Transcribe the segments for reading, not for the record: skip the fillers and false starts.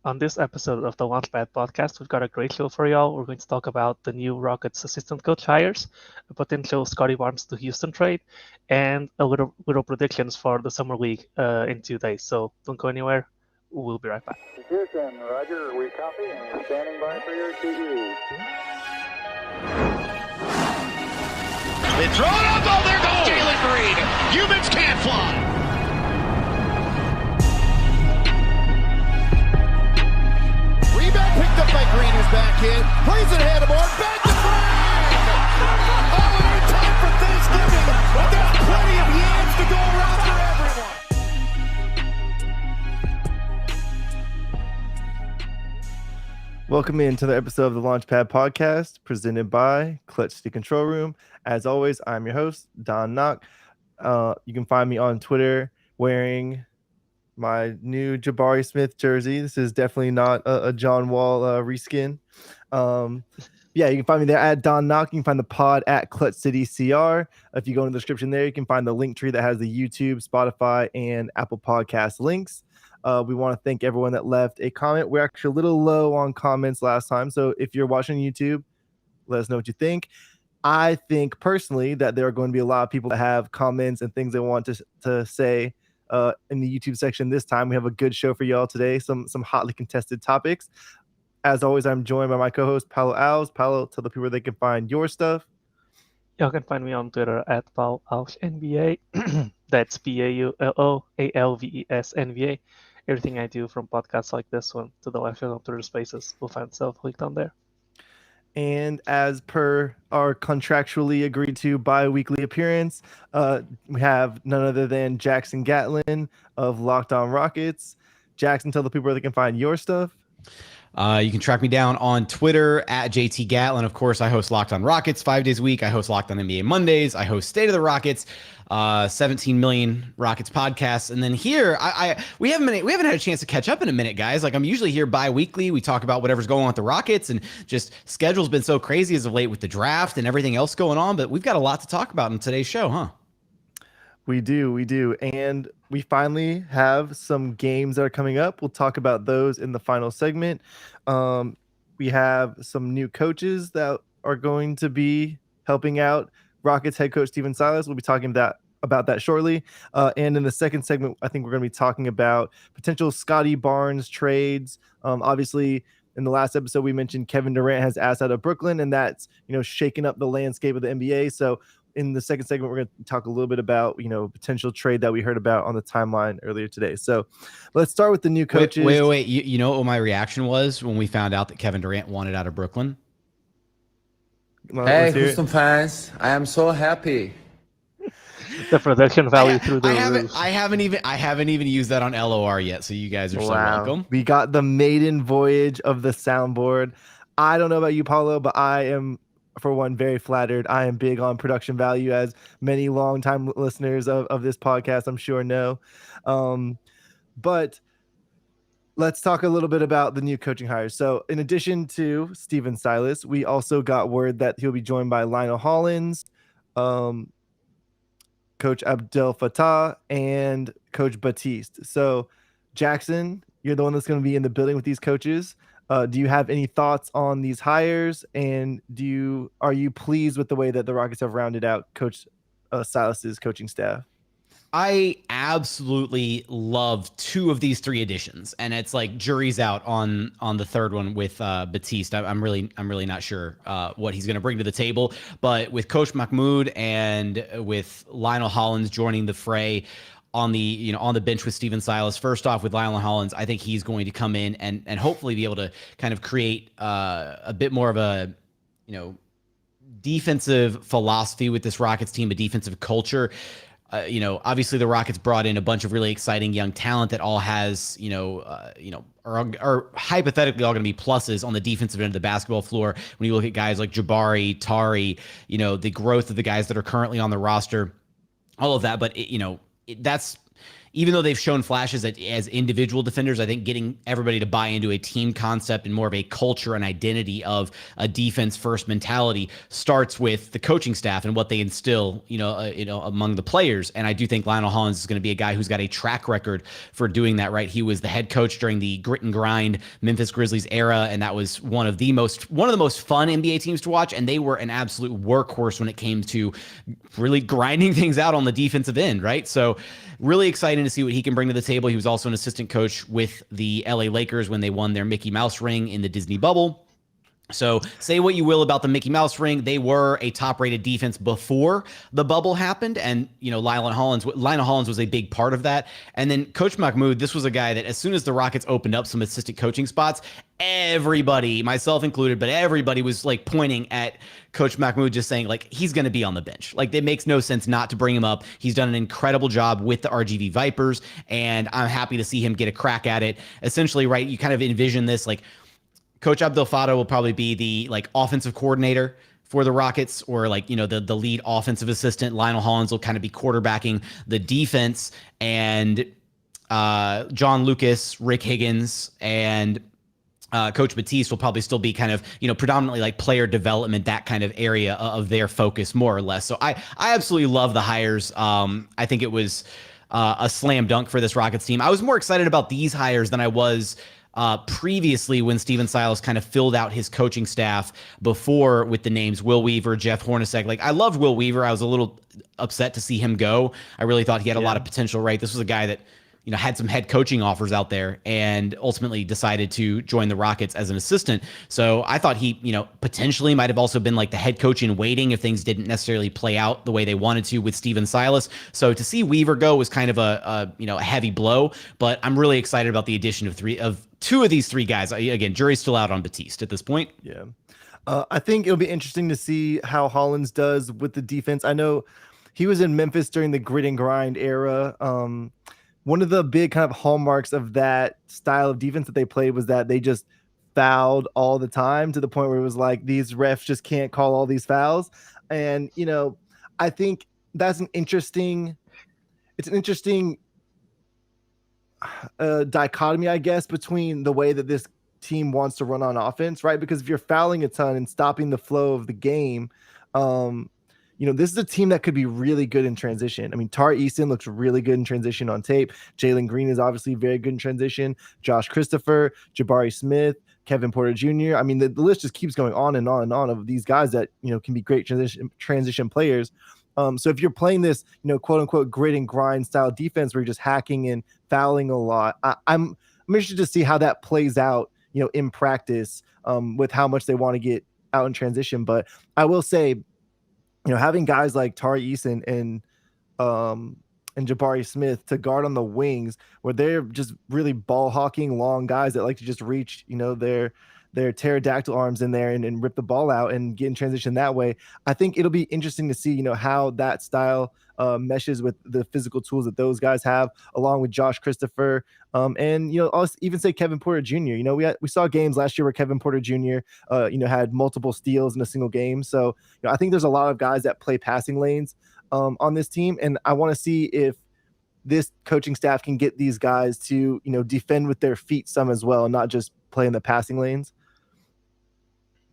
On this episode of the Launchpad podcast, we've got a great show for y'all. We're going to talk about the new Rockets assistant coach hires, a potential Scottie Barnes to Houston trade, and a little predictions for the summer league in 2 days. So don't go anywhere. We'll be right back. Houston, Roger, we copy and standing by for your TE. They throw it up. Oh, there goes Jalen Green. Humans can't fly. Rebound picked up by Green, who's back in. Plays it ahead of more. Back to Green. Oh, we're in time for Thanksgiving, but there's plenty of yams to go around for everyone. Welcome into the episode of the Launchpad podcast presented by Clutch City Control Room. As always, I'm your host, Don Knock. You can find me on Twitter wearing my new Jabari Smith jersey. This is definitely not a John Wall reskin. You can find me there at Don Knock. You can find the pod at Clutch City CR. If you go in the description there, you can find the link tree that has the YouTube, Spotify, and Apple Podcast links. We want to thank everyone that left a comment. We're actually a little low on comments last time. So if you're watching YouTube, let us know what you think. I think personally that there are going to be a lot of people that have comments and things they want to say in the YouTube section this time. We have a good show for y'all today, some hotly contested topics. As always, I'm joined by my co-host, Paulo Alves. Paulo, tell the people where they can find your stuff. Y'all can find me on Twitter at Paulo Alves NBA. That's PAULOALVES Everything I do from podcasts like this one to the live show on Twitter Spaces will find itself linked on there. And as per our contractually agreed to bi-weekly appearance, we have none other than Jackson Gatlin of Locked On Rockets. Jackson, tell the people where they can find your stuff. You can track me down on Twitter at JT Gatlin. Of course, I host Locked On Rockets 5 days a week. I host Locked On NBA Mondays. I host State of the Rockets, 17 million Rockets podcasts. And then here, we haven't had a chance to catch up in a minute, guys. Like, I'm usually here bi-weekly. We talk about whatever's going on with the Rockets, and just schedule's been so crazy as of late with the draft and everything else going on. But we've got a lot to talk about in today's show, huh? We do. And we finally have some games that are coming up. We'll talk about those in the final segment. We have some new coaches that are going to be helping out Rockets head coach Stephen Silas. We'll be talking about that shortly. And in the second segment, I think we're going to be talking about potential Scottie Barnes trades. Obviously, in the last episode, we mentioned Kevin Durant has asked out of Brooklyn, and that's, shaking up the landscape of the NBA. So in the second segment, we're going to talk a little bit about, potential trade that we heard about on the timeline earlier today. So let's start with the new coaches. Wait. You know what my reaction was when we found out that Kevin Durant wanted out of Brooklyn? Hey, Houston fans, I am so happy. The production value through the roof. I haven't even used that on LOR yet, so you guys are so welcome. We got the maiden voyage of the soundboard. I don't know about you, Paulo, but I am, for one, very flattered. I am big on production value, as many longtime listeners of this podcast, I'm sure, know. But let's talk a little bit about the new coaching hires. So in addition to Stephen Silas, we also got word that he'll be joined by Lionel Hollins, Coach Abdel Fattah, and Coach Batiste. So Jackson, you're the one that's going to be in the building with these coaches. Do you have any thoughts on these hires, and are you pleased with the way that the Rockets have rounded out Coach Silas's coaching staff? I absolutely love 2 of these 3 additions, and it's like jury's out on the third one with Batiste. I'm really not sure what he's going to bring to the table, but with Coach Mahmoud and with Lionel Hollins joining the fray on the bench with Stephen Silas. First off, with Lionel Hollins, I think he's going to come in and hopefully be able to kind of create a bit more of a defensive philosophy with this Rockets team, a defensive culture. Obviously the Rockets brought in a bunch of really exciting young talent that all has, are hypothetically all going to be pluses on the defensive end of the basketball floor. When you look at guys like Jabari, Tari, the growth of the guys that are currently on the roster, all of that. But that's even though they've shown flashes as individual defenders, I think getting everybody to buy into a team concept and more of a culture and identity of a defense first mentality starts with the coaching staff and what they instill, among the players. And I do think Lionel Hollins is going to be a guy who's got a track record for doing that, right? He was the head coach during the grit and grind Memphis Grizzlies era, and that was one of the most fun NBA teams to watch. And they were an absolute workhorse when it came to really grinding things out on the defensive end, right? So really exciting to see what he can bring to the table. He was also an assistant coach with the LA Lakers when they won their Mickey Mouse ring in the Disney bubble. So say what you will about the Mickey Mouse ring. They were a top-rated defense before the bubble happened. And, Lionel Hollins was a big part of that. And then Coach Mahmoud, this was a guy that as soon as the Rockets opened up some assistant coaching spots, everybody, myself included, but everybody was like pointing at Coach Mahmoud, just saying like, he's going to be on the bench. Like it makes no sense not to bring him up. He's done an incredible job with the RGV Vipers, and I'm happy to see him get a crack at it. Essentially, right, you kind of envision this like, Coach Abdel Fattah will probably be the like offensive coordinator for the Rockets, or like, the lead offensive assistant. Lionel Hollins will kind of be quarterbacking the defense, and John Lucas, Rick Higgins, and Coach Batiste will probably still be kind of, predominantly like player development, that kind of area of their focus, more or less. So I absolutely love the hires. I think it was a slam dunk for this Rockets team. I was more excited about these hires than I was previously when Steven Silas kind of filled out his coaching staff before with the names Will Weaver, Jeff Hornacek. Like I loved Will Weaver. I was a little upset to see him go. I really thought he had a lot of potential, right? This was a guy that, had some head coaching offers out there and ultimately decided to join the Rockets as an assistant. So I thought he, potentially might have also been like the head coach in waiting if things didn't necessarily play out the way they wanted to with Steven Silas. So to see Weaver go was kind of a heavy blow, but I'm really excited about the addition of two of these three guys. Again, jury's still out on Batiste at this point. Yeah. I think it'll be interesting to see how Hollins does with the defense. I know he was in Memphis during the grit and grind era. One of the big kind of hallmarks of that style of defense that they played was that they just fouled all the time, to the point where it was like, these refs just can't call all these fouls. And, I think that's an interesting dichotomy, I guess, between the way that this team wants to run on offense, right? Because if you're fouling a ton and stopping the flow of the game, this is a team that could be really good in transition. I mean, Tari Eason looks really good in transition on tape. Jalen Green is obviously very good in transition. Josh Christopher, Jabari Smith, Kevin Porter Jr. I mean, the list just keeps going on and on and on of these guys that, can be great transition players. So if you're playing this, quote unquote grit and grind style defense where you're just hacking and fouling a lot, I'm interested to see how that plays out, in practice, with how much they want to get out in transition. But I will say, having guys like Tari Eason and Jabari Smith to guard on the wings, where they're just really ball hawking long guys that like to just reach, their pterodactyl arms in there and rip the ball out and get in transition that way. I think it'll be interesting to see, how that style meshes with the physical tools that those guys have, along with Josh Christopher. And, I'll even say Kevin Porter Jr. We saw games last year where Kevin Porter Jr., had multiple steals in a single game. So, I think there's a lot of guys that play passing lanes on this team. And I want to see if this coaching staff can get these guys to, defend with their feet some as well, and not just play in the passing lanes.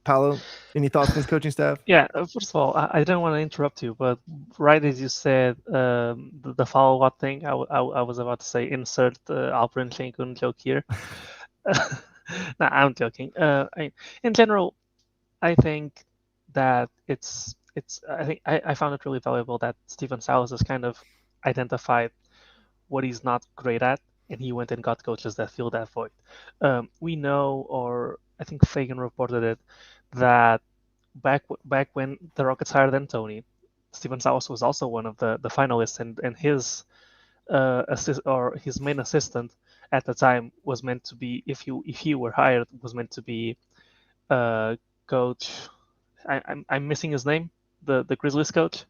Paulo, any thoughts on this coaching staff? Yeah, first of all, I didn't want to interrupt you, but right as you said, the follow-up thing, I was about to say, insert Alperen Şengün joke here. No, I'm joking. In general, I think that I found it really valuable that Steven Silas has kind of identified what he's not great at, and he went and got coaches that fill that void. We know, or I think Fagan reported it, that back when the Rockets hired D'Antoni, Steven Silas was also one of the finalists, and his his main assistant at the time was meant to be, if he were hired, was meant to be coach. I'm missing his name. The Grizzlies coach.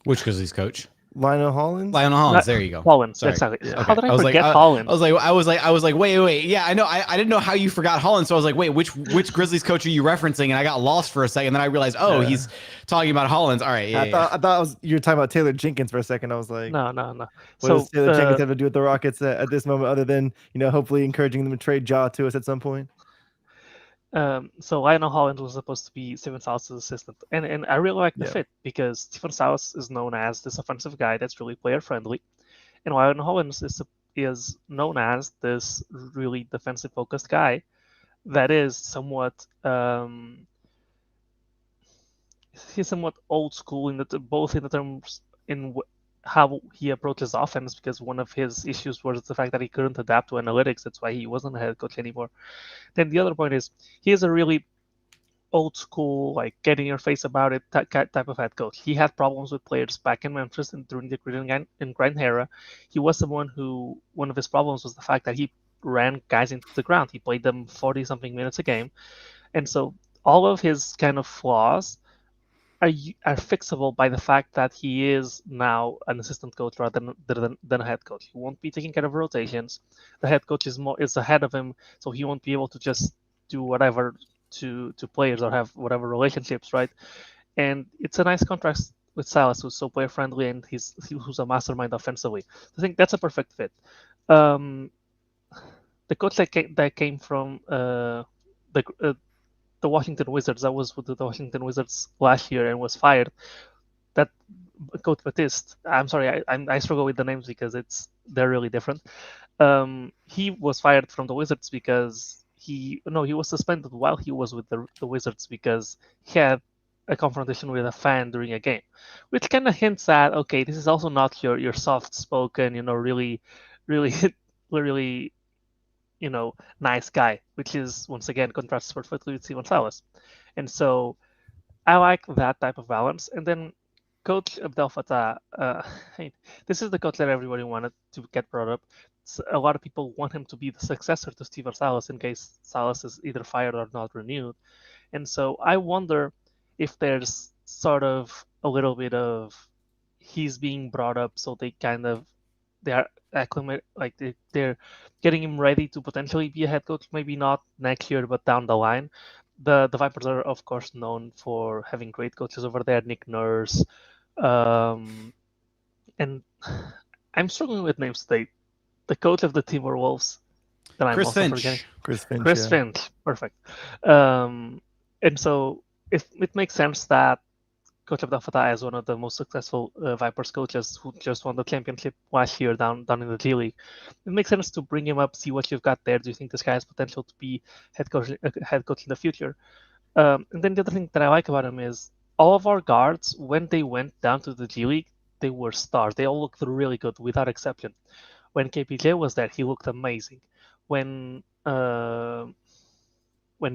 Which Grizzlies coach? Lionel Hollins. Lionel Hollins. There you go. Hollins, Sorry. exactly. Yeah. How Okay. did I forget Hollins? I was like, wait. Yeah, I know. I didn't know how you forgot Hollins. So I was like, wait, which Grizzlies coach are you referencing? And I got lost for a second. Then I realized, oh, Yeah. he's talking about Hollins. All right. Yeah. I thought you were talking about Taylor Jenkins for a second. I was like, No. what does So Taylor Jenkins have to do with the Rockets at this moment, other than hopefully encouraging them to trade Ja to us at some point? so Lionel Hollins was supposed to be Stephen Silas' assistant, and I really like the fit because Stephen Silas is known as this offensive guy that's really player friendly, and Lionel Hollins is known as this really defensive focused guy that is somewhat he's somewhat old school in both in the terms in how he approaches offense, because one of his issues was the fact that he couldn't adapt to analytics. That's why he wasn't a head coach anymore. Then the other point is he is a really old school, like get in your face about it type of head coach. He had problems with players back in Memphis and during the grind era. He was someone who one of his problems was the fact that he ran guys into the ground. He played them 40 something minutes a game, and so all of his kind of flaws are fixable by the fact that he is now an assistant coach rather than a head coach. He won't be taking care of rotations. The head coach is ahead of him, so he won't be able to just do whatever to players or have whatever relationships, right? And it's a nice contrast with Silas, who's so player friendly and who's a mastermind offensively. I think that's a perfect fit. The coach that came from the Washington Wizards, that was with the Washington Wizards last year and was fired. That Coach Batiste, I'm sorry, I struggle with the names because they're really different. He was fired from the Wizards because he was suspended while he was with the Wizards because he had a confrontation with a fan during a game, which kind of hints at, okay, this is also not your soft spoken, really, really, really, nice guy, which is once again contrasts perfectly with Steven Silas. And so I like that type of balance. And then Coach Abdel Fattah, this is the coach that everybody wanted to get brought up. So a lot of people want him to be the successor to Steven Silas in case Silas is either fired or not renewed. And so I wonder if there's sort of a little bit of he's being brought up so they are acclimate, like they're getting him ready to potentially be a head coach, maybe not next year but down the line. The Vipers are of course known for having great coaches over there, Nick Nurse, and I'm struggling with names today. The coach of the Timberwolves that I'm Chris also Finch. forgetting. Chris Finch. Chris yeah. Finch, perfect. And so it makes sense that Coach Abdel Fattah is one of the most successful Vipers coaches who just won the championship last year down in the G League. It makes sense to bring him up, see what you've got there. Do you think this guy has potential to be head coach in the future? And then the other thing that I like about him is all of our guards, when they went down to the G League, they were stars. They all looked really good without exception. When KPJ was there, he looked amazing. When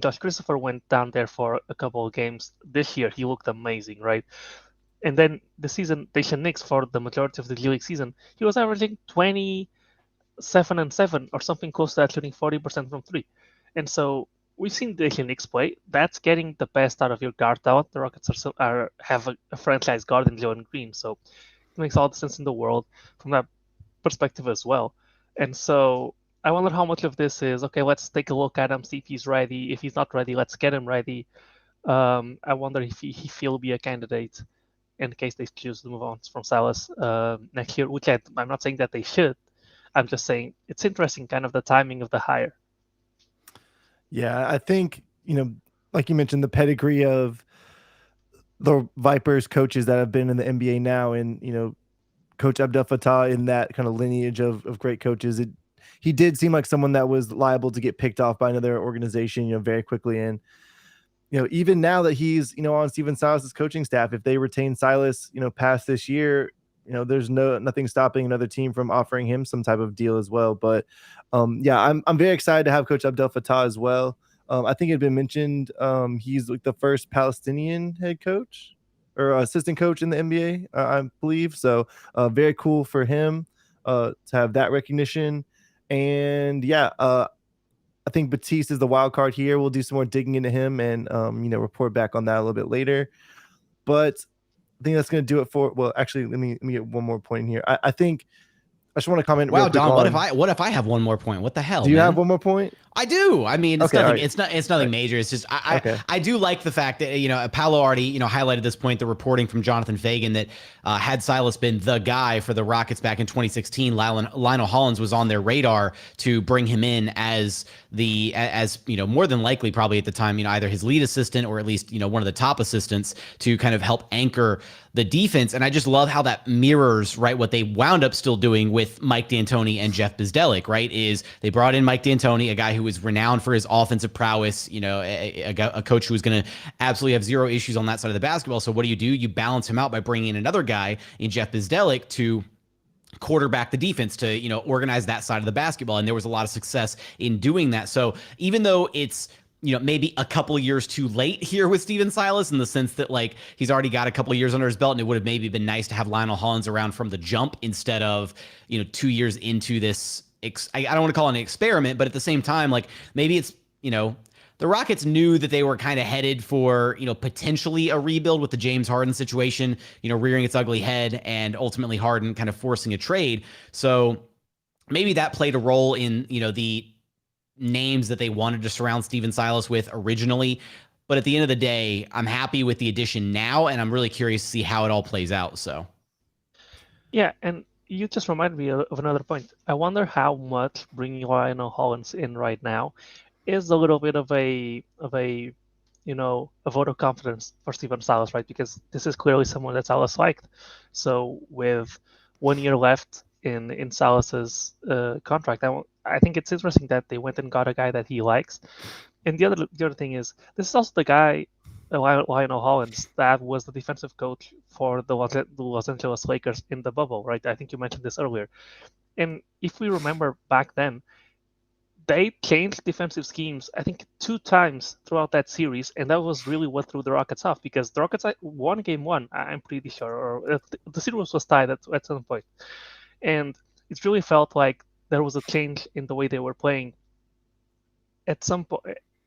Josh Christopher went down there for a couple of games this year, he looked amazing, right? And then the season, Daishan Nix, for the majority of the G League season, he was averaging 27 and 7 or something close to that, shooting 40% from three. And so we've seen Daishan Nix play. That's getting the best out of your guard talent. The Rockets have a franchise guard in Jalen Green, so it makes all the sense in the world from that perspective as well. And so I wonder how much of this is, okay, let's take a look at him, see if he's ready. If he's not ready, let's get him ready. I wonder if he'll be a candidate in case they choose to move on from Silas next year, which I'm not saying that they should. I'm just saying it's interesting, kind of the timing of the hire. Yeah, I think, like you mentioned, the pedigree of the Vipers coaches that have been in the NBA now, and, Coach Abdel Fattah in that kind of lineage of great coaches, he did seem like someone that was liable to get picked off by another organization, very quickly. And, even now that he's, on Stephen Silas's coaching staff, if they retain Silas, past this year, there's nothing stopping another team from offering him some type of deal as well. But yeah, I'm very excited to have Coach Abdel Fattah as well. I think it had been mentioned he's like the first Palestinian head coach or assistant coach in the NBA, I believe. So very cool for him to have that recognition. And yeah, I think Batiste is the wild card here. We'll do some more digging into him and report back on that a little bit later. But think that's going to do it for. Well, actually, let me get one more point in here. I think I just want to comment. Wow, real quick Don, on, what if I have one more point? What the hell? Do you man? have one more point? I do. I mean, it's Okay, nothing. right. It's nothing major. It's just Okay. I do like the fact that Paulo already highlighted this point. The reporting from Jonathan Fagan that had Silas been the guy for the Rockets back in 2016, Lionel Hollins was on their radar to bring him in as more than likely probably at the time either his lead assistant or at least one of the top assistants to kind of help anchor the defense. And I just love how that mirrors right what they wound up still doing with Mike D'Antoni and Jeff Bzdelik. Right, is they brought in Mike D'Antoni, a guy who was renowned for his offensive prowess, a coach who was going to absolutely have zero issues on that side of the basketball. So what do? You balance him out by bringing in another guy in Jeff Bzdelik to quarterback the defense, to organize that side of the basketball, and there was a lot of success in doing that. So even though it's maybe a couple of years too late here with Steven Silas in the sense that like he's already got a couple of years under his belt, and it would have maybe been nice to have Lionel Hollins around from the jump instead of 2 years into this. I don't want to call it an experiment, but at the same time, like maybe it's the Rockets knew that they were kind of headed for, potentially a rebuild with the James Harden situation, rearing its ugly head, and ultimately Harden kind of forcing a trade. So maybe that played a role in, the names that they wanted to surround Steven Silas with originally. But at the end of the day, I'm happy with the addition now, and I'm really curious to see how it all plays out. So, yeah, and you just reminded me of another point. I wonder how much bringing Lionel Hollins in right now is a little bit of a vote of confidence for Steven Silas, right? Because this is clearly someone that Silas liked. So with 1 year left in Silas's contract, I think it's interesting that they went and got a guy that he likes. And the other thing is, this is also the guy, Lionel Hollins, that was the defensive coach for the Los Angeles Lakers in the bubble, right? I think you mentioned this earlier. And if we remember back then, they changed defensive schemes, I think, 2 times throughout that series, and that was really what threw the Rockets off, because the Rockets won game 1, I'm pretty sure, or the series was tied at some point. And it really felt like there was a change in the way they were playing at some point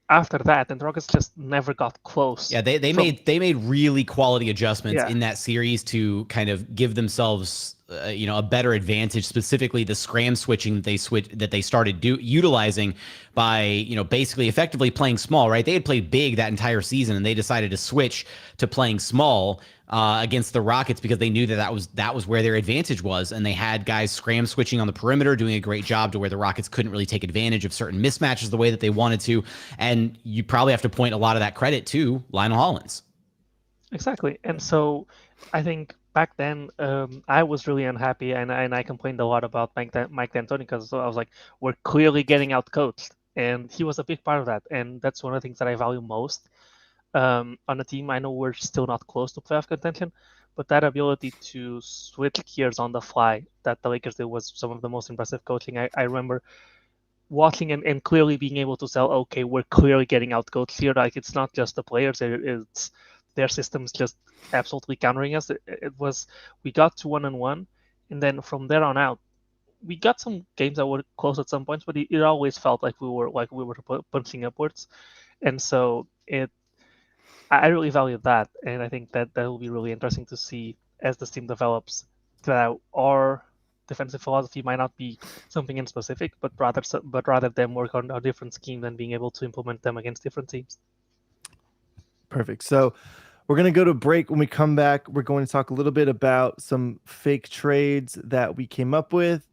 after that, and the Rockets just never got close. Yeah, they made really quality adjustments in that series to kind of give themselves a better advantage, specifically the scram switching that they started utilizing by basically effectively playing small. Right, they had played big that entire season, and they decided to switch to playing small against the Rockets because they knew that was where their advantage was, and they had guys scram switching on the perimeter, doing a great job to where the Rockets couldn't really take advantage of certain mismatches the way that they wanted to. And you probably have to point a lot of that credit to Lionel Hollins. Exactly, and so I think back then I was really unhappy, and I complained a lot about Mike D'Antoni, because I was like, we're clearly getting outcoached, and he was a big part of that, and that's one of the things that I value most on a team. I know we're still not close to playoff contention, but that ability to switch gears on the fly that the Lakers did was some of the most impressive coaching. I remember watching and clearly being able to tell, okay, we're clearly getting outcoached here. Like, it's not just the players, it's their systems just absolutely countering us. We got to 1-1, and then from there on out, we got some games that were close at some points, but it always felt like we were punching upwards, and so I really value that, and I think that will be really interesting to see as this team develops. That our defensive philosophy might not be something in specific, but rather them work on a different scheme and being able to implement them against different teams. Perfect. So we're going to go to break. When we come back, we're going to talk a little bit about some fake trades that we came up with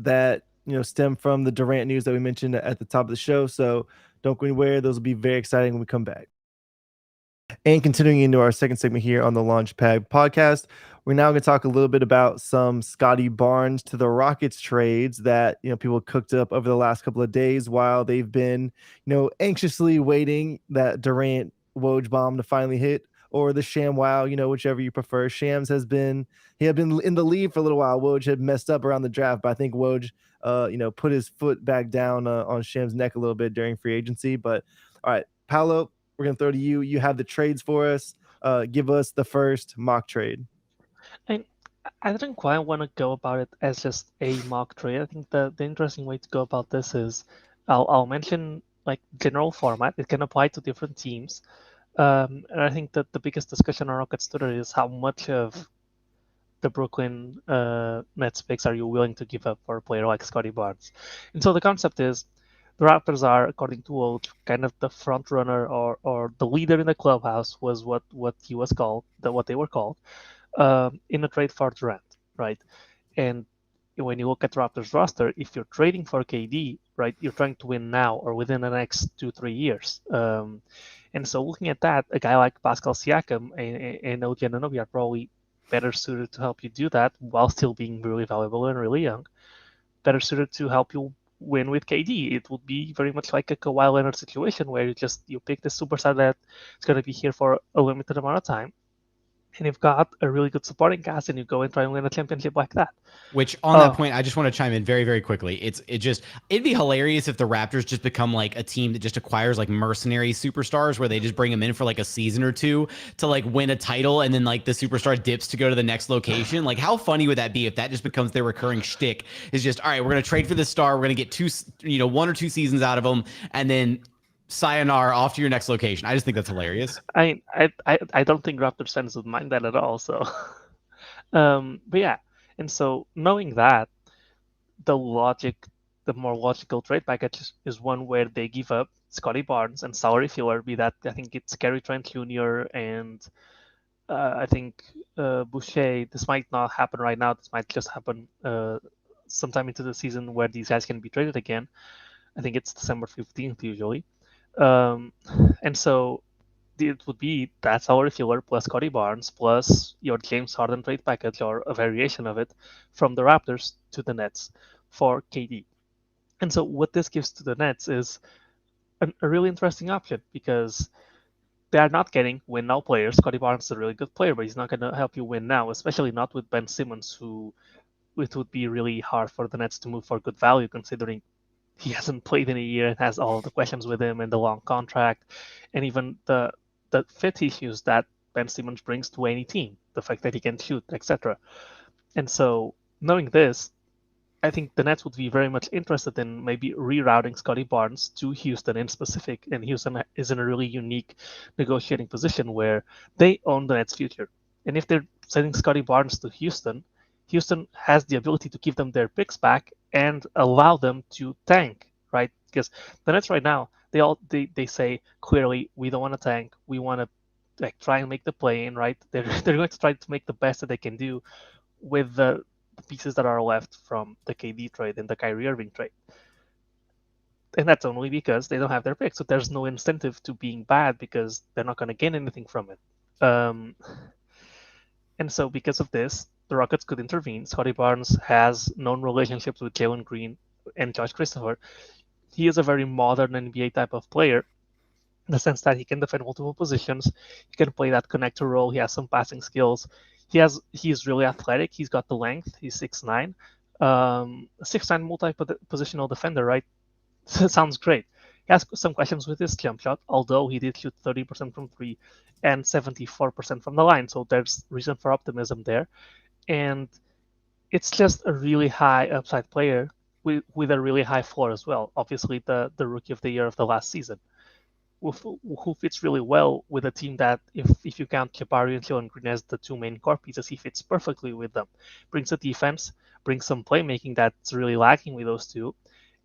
that stem from the Durant news that we mentioned at the top of the show. So don't go anywhere. Those will be very exciting when we come back. And continuing into our second segment here on the Launchpad podcast, we're now going to talk a little bit about some Scottie Barnes to the Rockets trades that people cooked up over the last couple of days while they've been anxiously waiting that Durant Woj bomb to finally hit, or the ShamWow, whichever you prefer. Shams had been in the lead for a little while. Woj had messed up around the draft, but I think Woj put his foot back down on Shams' neck a little bit during free agency. But all right, Paulo, we're going to throw to you. You have the trades for us. Give us the first mock trade. I didn't quite want to go about it as just a mock trade. I think the interesting way to go about this is I'll mention like general format. It can apply to different teams. And I think that the biggest discussion on Rockets Twitter is how much of the Brooklyn Nets picks are you willing to give up for a player like Scottie Barnes? And so the concept is the Raptors are, according to Woj, kind of the front runner or the leader in the clubhouse was what he was called, what they were called, in a trade for Durant, right? And when you look at Raptors roster, if you're trading for KD, right, you're trying to win now or within the next 2-3 years. And so looking at that, a guy like Pascal Siakam and OG Anunoby are probably better suited to help you do that while still being really valuable and really young. Better suited to help you win with KD. It would be very much like a Kawhi Leonard situation where you pick the superstar that is going to be here for a limited amount of time, and you've got a really good supporting cast, and you go and try and win a championship like that. Which on that point, I just want to chime in very, very quickly. It'd be hilarious if the Raptors just become like a team that just acquires like mercenary superstars where they just bring them in for like a season or two to like win a title, and then like the superstar dips to go to the next location. Like, how funny would that be if that just becomes their recurring shtick? Is just, all right, we're gonna trade for this star, we're gonna get 1 or 2 seasons out of them, and then sayonara, off to your next location. I just think that's hilarious. I don't think Raptors fans would mind that at all. So, but yeah, and so knowing that, the more logical trade package is one where they give up Scottie Barnes and salary filler. Be that, I think it's Gary Trent Jr. and I think Boucher. This might not happen right now. This might just happen sometime into the season where these guys can be traded again. I think it's December 15th usually. And so it would be that salary filler plus Scottie Barnes plus your James Harden trade package or a variation of it from the Raptors to the Nets for KD. And so what this gives to the Nets is a really interesting option because they are not getting win now players. Scottie Barnes is a really good player, but he's not going to help you win now, especially not with Ben Simmons, who it would be really hard for the Nets to move for good value considering he hasn't played in a year and has all the questions with him and the long contract and even the fit issues that Ben Simmons brings to any team, the fact that he can shoot, etc. And so knowing this, I think the Nets would be very much interested in maybe rerouting Scottie Barnes to Houston in specific, and Houston is in a really unique negotiating position where they own the Nets' future. And if they're sending Scottie Barnes to Houston, Houston has the ability to give them their picks back and allow them to tank, right? Because the Nets right now, they say clearly we don't want to tank, we want to like try and make the play in, right? They're going to try to make the best that they can do with the pieces that are left from the KD trade and the Kyrie Irving trade. And that's only because they don't have their picks. So there's no incentive to being bad because they're not going to gain anything from it. And so because of this, the Rockets could intervene. Scottie Barnes has known relationships with Jalen Green and Josh Christopher. He is a very modern NBA type of player in the sense that he can defend multiple positions. He can play that connector role. He has some passing skills. He's really athletic. He's got the length. He's 6'9", 6'9" multi-positional defender, right? Sounds great. He has some questions with his jump shot, although he did shoot 30% from three and 74% from the line. So there's reason for optimism there. And it's just a really high upside player with a really high floor as well. Obviously, the rookie of the year of the last season, who fits really well with a team that, if you count Jabari and Jalen Green as the two main core pieces, he fits perfectly with them. Brings a defense, brings some playmaking that's really lacking with those two,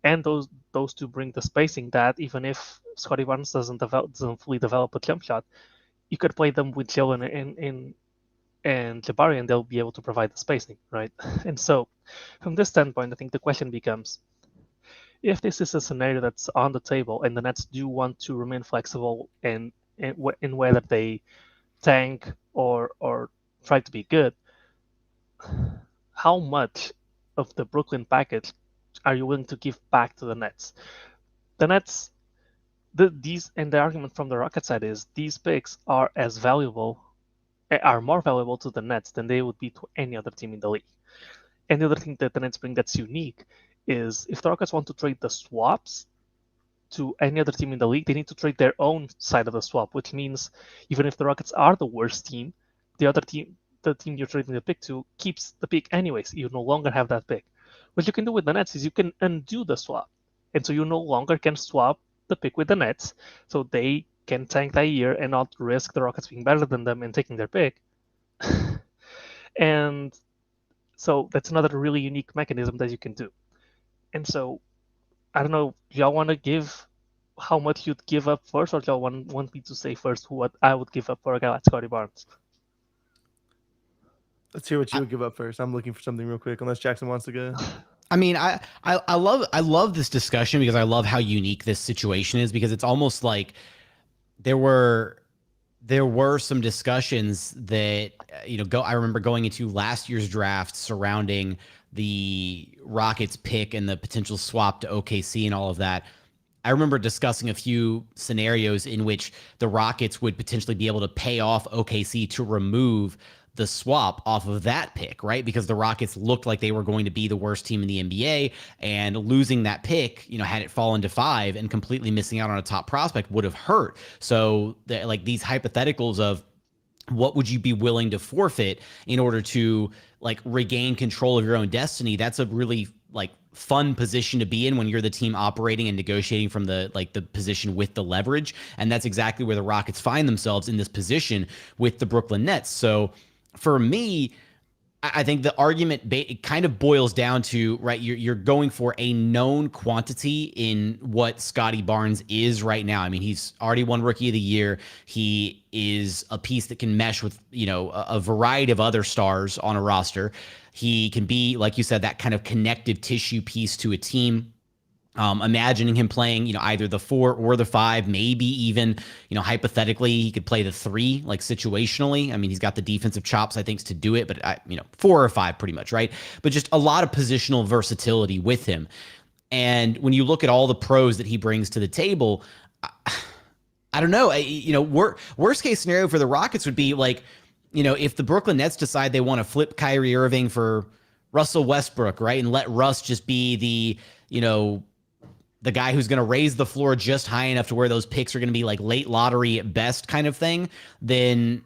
and those two bring the spacing that even if Scottie Barnes doesn't fully develop a jump shot, you could play them with Jalen and Jabari, and they'll be able to provide the spacing, right? And so, from this standpoint, I think the question becomes, if this is a scenario that's on the table and the Nets do want to remain flexible in whether they tank or try to be good, how much of the Brooklyn package are you willing to give back to the Nets? The Nets, the argument from the Rocket side is these picks are more valuable to the Nets than they would be to any other team in the league. And the other thing that the Nets bring that's unique is if the Rockets want to trade the swaps to any other team in the league, they need to trade their own side of the swap, which means even if the Rockets are the worst team, the team you're trading the pick to, keeps the pick anyways. You no longer have that pick. What you can do with the Nets is you can undo the swap. And so you no longer can swap the pick with the Nets. So they can tank that year and not risk the Rockets being better than them and taking their pick. And so that's another really unique mechanism that you can do. And so I don't know, y'all want to give how much you'd give up first, or y'all want me to say first what I would give up for a guy like Scottie Barnes? Let's hear what you would give up first. I'm looking for something real quick, unless Jackson wants to go. I mean, I love this discussion because I love how unique this situation is, because it's almost like there were some discussions that I remember going into last year's draft surrounding the Rockets pick and the potential swap to OKC and all of that. I remember discussing a few scenarios in which the Rockets would potentially be able to pay off OKC to remove the swap off of that pick, right? Because the Rockets looked like they were going to be the worst team in the NBA, and losing that pick, had it fallen to 5 and completely missing out on a top prospect would have hurt. So like these hypotheticals of what would you be willing to forfeit in order to like regain control of your own destiny, that's a really like fun position to be in when you're the team operating and negotiating from the position with the leverage. And that's exactly where the Rockets find themselves in this position with the Brooklyn Nets. So for me, I think the argument it kind of boils down to, right, you're going for a known quantity in what Scottie Barnes is right now. I mean, he's already won Rookie of the Year. He is a piece that can mesh with, a variety of other stars on a roster. He can be, like you said, that kind of connective tissue piece to a team. Imagining him playing, either the 4 or the 5, maybe even, hypothetically, he could play the 3, like situationally. I mean, he's got the defensive chops, I think, to do it, but 4 or 5 pretty much, right? But just a lot of positional versatility with him. And when you look at all the pros that he brings to the table, I don't know, worst case scenario for the Rockets would be like, if the Brooklyn Nets decide they want to flip Kyrie Irving for Russell Westbrook, right? And let Russ just be the guy who's going to raise the floor just high enough to where those picks are going to be like late lottery at best kind of thing, then,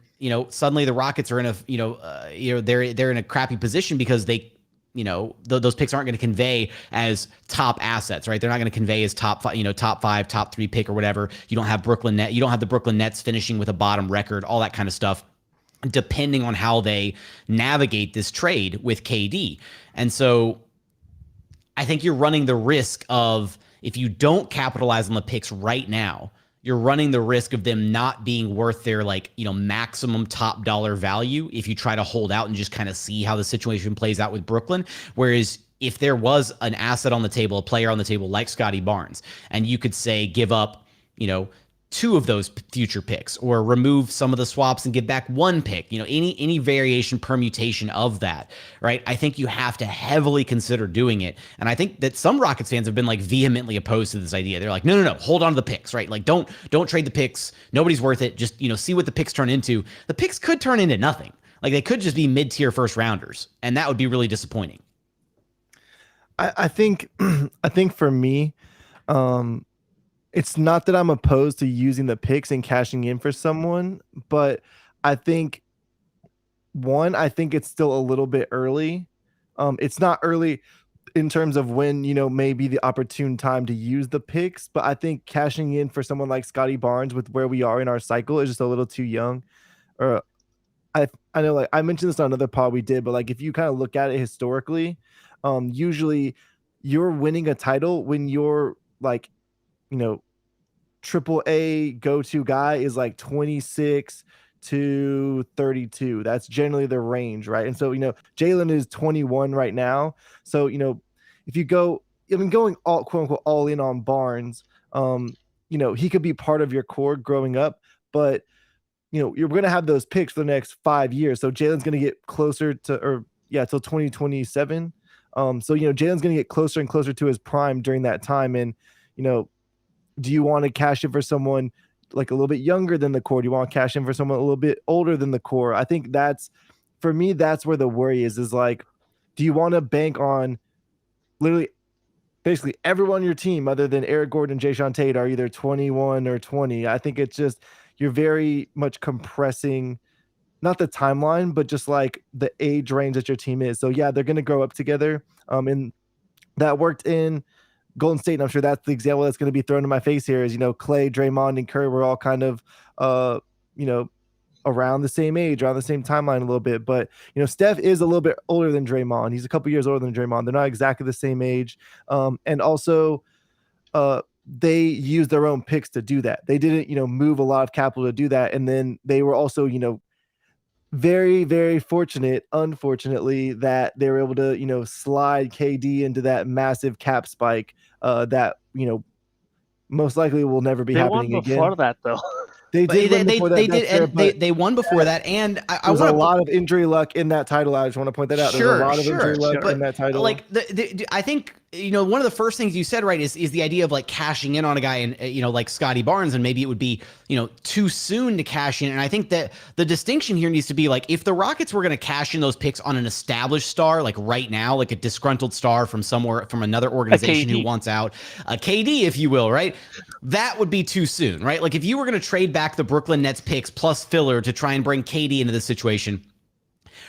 suddenly the Rockets are in they're in a crappy position because they, those picks aren't going to convey as top assets, right? They're not going to convey as top 5, top 3 pick or whatever. You don't have the Brooklyn Nets finishing with a bottom record, all that kind of stuff, depending on how they navigate this trade with KD. And so I think you're running the risk of, if you don't capitalize on the picks right now, you're running the risk of them not being worth their maximum top dollar value if you try to hold out and just kind of see how the situation plays out with Brooklyn. Whereas if there was an asset on the table, a player on the table like Scottie Barnes, and you could say give up, 2 of those future picks, or remove some of the swaps and give back 1 pick, any variation, permutation of that, right? I think you have to heavily consider doing it. And I think that some Rockets fans have been like vehemently opposed to this idea. They're like, no, hold on to the picks, right? Like don't trade the picks. Nobody's worth it. Just, see what the picks turn into. The picks could turn into nothing. Like they could just be mid-tier first rounders, and that would be really disappointing. I think for me, it's not that I'm opposed to using the picks and cashing in for someone, but I think it's still a little bit early. It's not early in terms of when, maybe the opportune time to use the picks, but I think cashing in for someone like Scottie Barnes with where we are in our cycle is just a little too young. Or I know, like I mentioned this on another pod we did, but like if you kind of look at it historically, usually you're winning a title when you're like, triple A go-to guy is like 26 to 32. That's generally the range, right? And so, Jalen is 21 right now. So, if you go, going all quote unquote all in on Barnes, he could be part of your core growing up, but you're going to have those picks for the next 5 years. So Jalen's going to get closer to, till 2027. So, Jalen's going to get closer and closer to his prime during that time. And, do you want to cash in for someone like a little bit younger than the core? Do you want to cash in for someone a little bit older than the core? I think for me, that's where the worry is like, do you want to bank on literally basically everyone on your team other than Eric Gordon and Jayshawn Tate are either 21 or 20? I think it's just, you're very much compressing, not the timeline, but just like the age range that your team is. So yeah, they're going to grow up together. And that worked in Golden State, and I'm sure that's the example that's going to be thrown in my face here is, Clay, Draymond, and Curry were all kind of, around the same age, around the same timeline a little bit. But, Steph is a little bit older than Draymond. He's a couple years older than Draymond. They're not exactly the same age. And also, they used their own picks to do that. They didn't, move a lot of capital to do that. And then they were also, very, very fortunate, unfortunately, that they were able to, slide KD into that massive cap spike that, most likely will never be happening again. They won before that, though. They did. They won before that, and there was a lot of injury luck in that title. I just want to point that out. There's a lot of injury luck in that title. Like I think one of the first things you said, right, is the idea of like cashing in on a guy, and like Scottie Barnes, and maybe it would be too soon to cash in. And I think that the distinction here needs to be like if the Rockets were going to cash in those picks on an established star, like right now, like a disgruntled star from another organization who wants out, a KD, if you will, right? That would be too soon, right? Like if you were going to trade back the Brooklyn Nets picks plus filler to try and bring KD into this situation,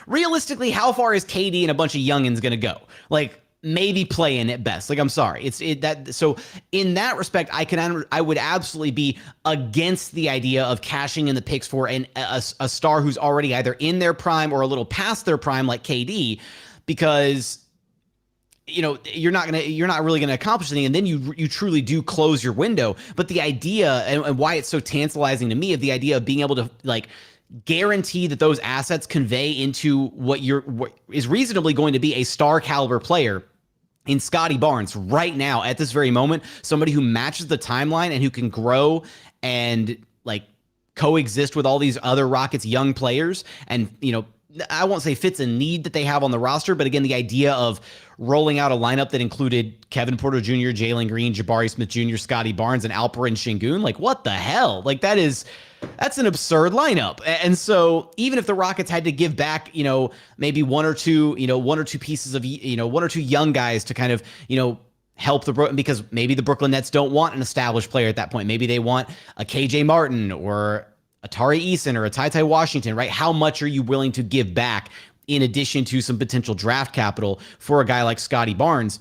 realistically, how far is KD and a bunch of youngins going to go? Like maybe play in at best. Like I'm sorry, so in that respect, I would absolutely be against the idea of cashing in the picks for a star who's already either in their prime or a little past their prime, like KD, because you're not really gonna accomplish anything, and then you truly do close your window. But the idea and why it's so tantalizing to me of the idea of being able to like guarantee that those assets convey into what is reasonably going to be a star caliber player in Scottie Barnes right now at this very moment, somebody who matches the timeline and who can grow and like coexist with all these other Rockets young players, and I won't say fits a need that they have on the roster, but again, the idea of rolling out a lineup that included Kevin Porter Jr., Jalen Green, Jabari Smith Jr., Scottie Barnes, and Alperen Şengün, like what the hell? Like that's an absurd lineup. And so even if the Rockets had to give back, maybe one or two pieces of, one or two young guys to kind of, help because maybe the Brooklyn Nets don't want an established player at that point. Maybe they want a KJ Martin or Atari Eason or a Ty Washington, right? How much are you willing to give back in addition to some potential draft capital for a guy like Scottie Barnes?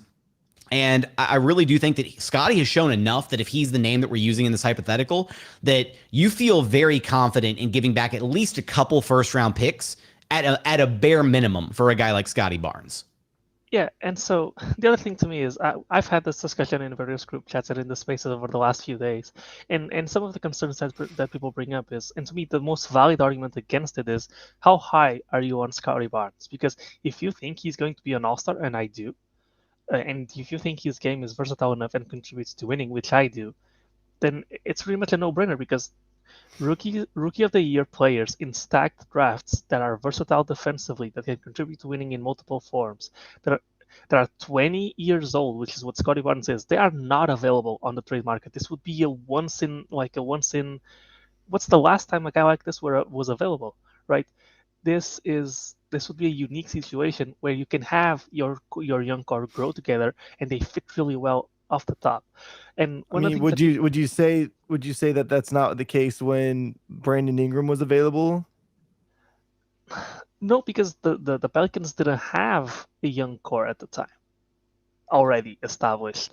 And I really do think that Scottie has shown enough that if he's the name that we're using in this hypothetical, that you feel very confident in giving back at least a couple first-round picks at a bare minimum for a guy like Scottie Barnes. Yeah, and so the other thing to me is I've had this discussion in various group chats and in the spaces over the last few days, and some of the concerns that people bring up is, and to me the most valid argument against it is, how high are you on Scottie Barnes? Because if you think he's going to be an all-star, and I do, and if you think his game is versatile enough and contributes to winning, which I do, then it's pretty much a no-brainer, because rookie of the year players in stacked drafts that are versatile defensively, that can contribute to winning in multiple forms, that are 20 years old, which is what Scottie Barnes is, they are not available on the trade market. This would be a once in what's the last time a guy like this was available, right? This would be a unique situation where you can have your young core grow together and they fit really well off the top. And would you say that that's not the case when Brandon Ingram was available? No, because the Pelicans didn't have a young core at the time already established.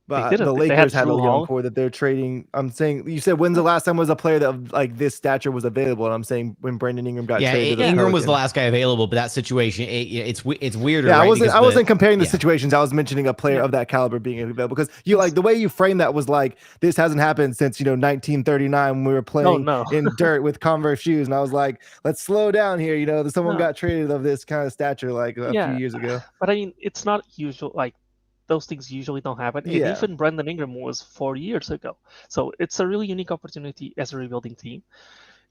But the Lakers had a young core that they're trading. I'm saying, you said when's the last time was a player that of like this stature was available? And I'm saying when Brandon Ingram got traded. Yeah, Ingram was the last guy available, but that situation, it's weirder. Yeah, right? I wasn't comparing the situations. I was mentioning a player of that caliber being available, because you like the way you framed that was like, this hasn't happened since 1939 when we were playing in dirt with Converse shoes, and I was like, let's slow down here. Someone got traded of this kind of stature like a few years ago. But I mean, it's not usual. Like, those things usually don't happen. And even Brandon Ingram was 4 years ago. So it's a really unique opportunity as a rebuilding team.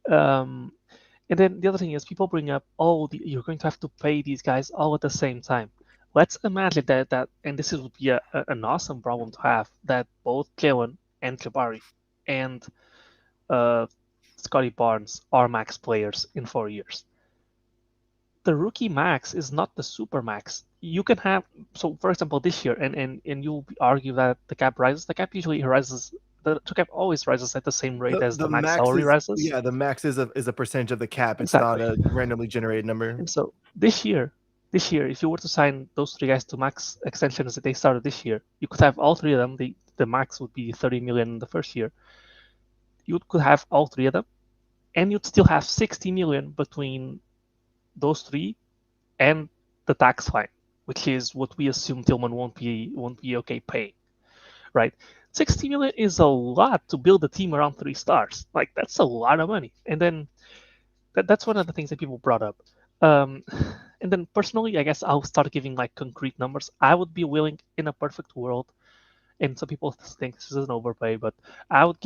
And then the other thing is, people bring up, you're going to have to pay these guys all at the same time. Let's imagine that and this would be an awesome problem to have, that both Jalen and Jabari and Scottie Barnes are max players in 4 years. The rookie max is not the super max. You can have, so for example, this year, and you'll argue that the cap rises. The cap usually rises. The cap always rises at the same rate as the max salary rises. Yeah, the max is a percentage of the cap. It's not a randomly generated number. And so this year, this year, if you were to sign those three guys to max extensions that they started this year, you could have all three of them. The max would be 30 million in the first year. You could have all three of them, and you'd still have 60 million between those three and the tax fine, which is what we assume Tillman won't be okay paying, right? 60 million is a lot to build a team around 3 stars. Like, that's a lot of money. And then that's one of the things that people brought up. And then personally, I guess I'll start giving like concrete numbers. I would be willing, in a perfect world, and some people think this is an overpay, but I would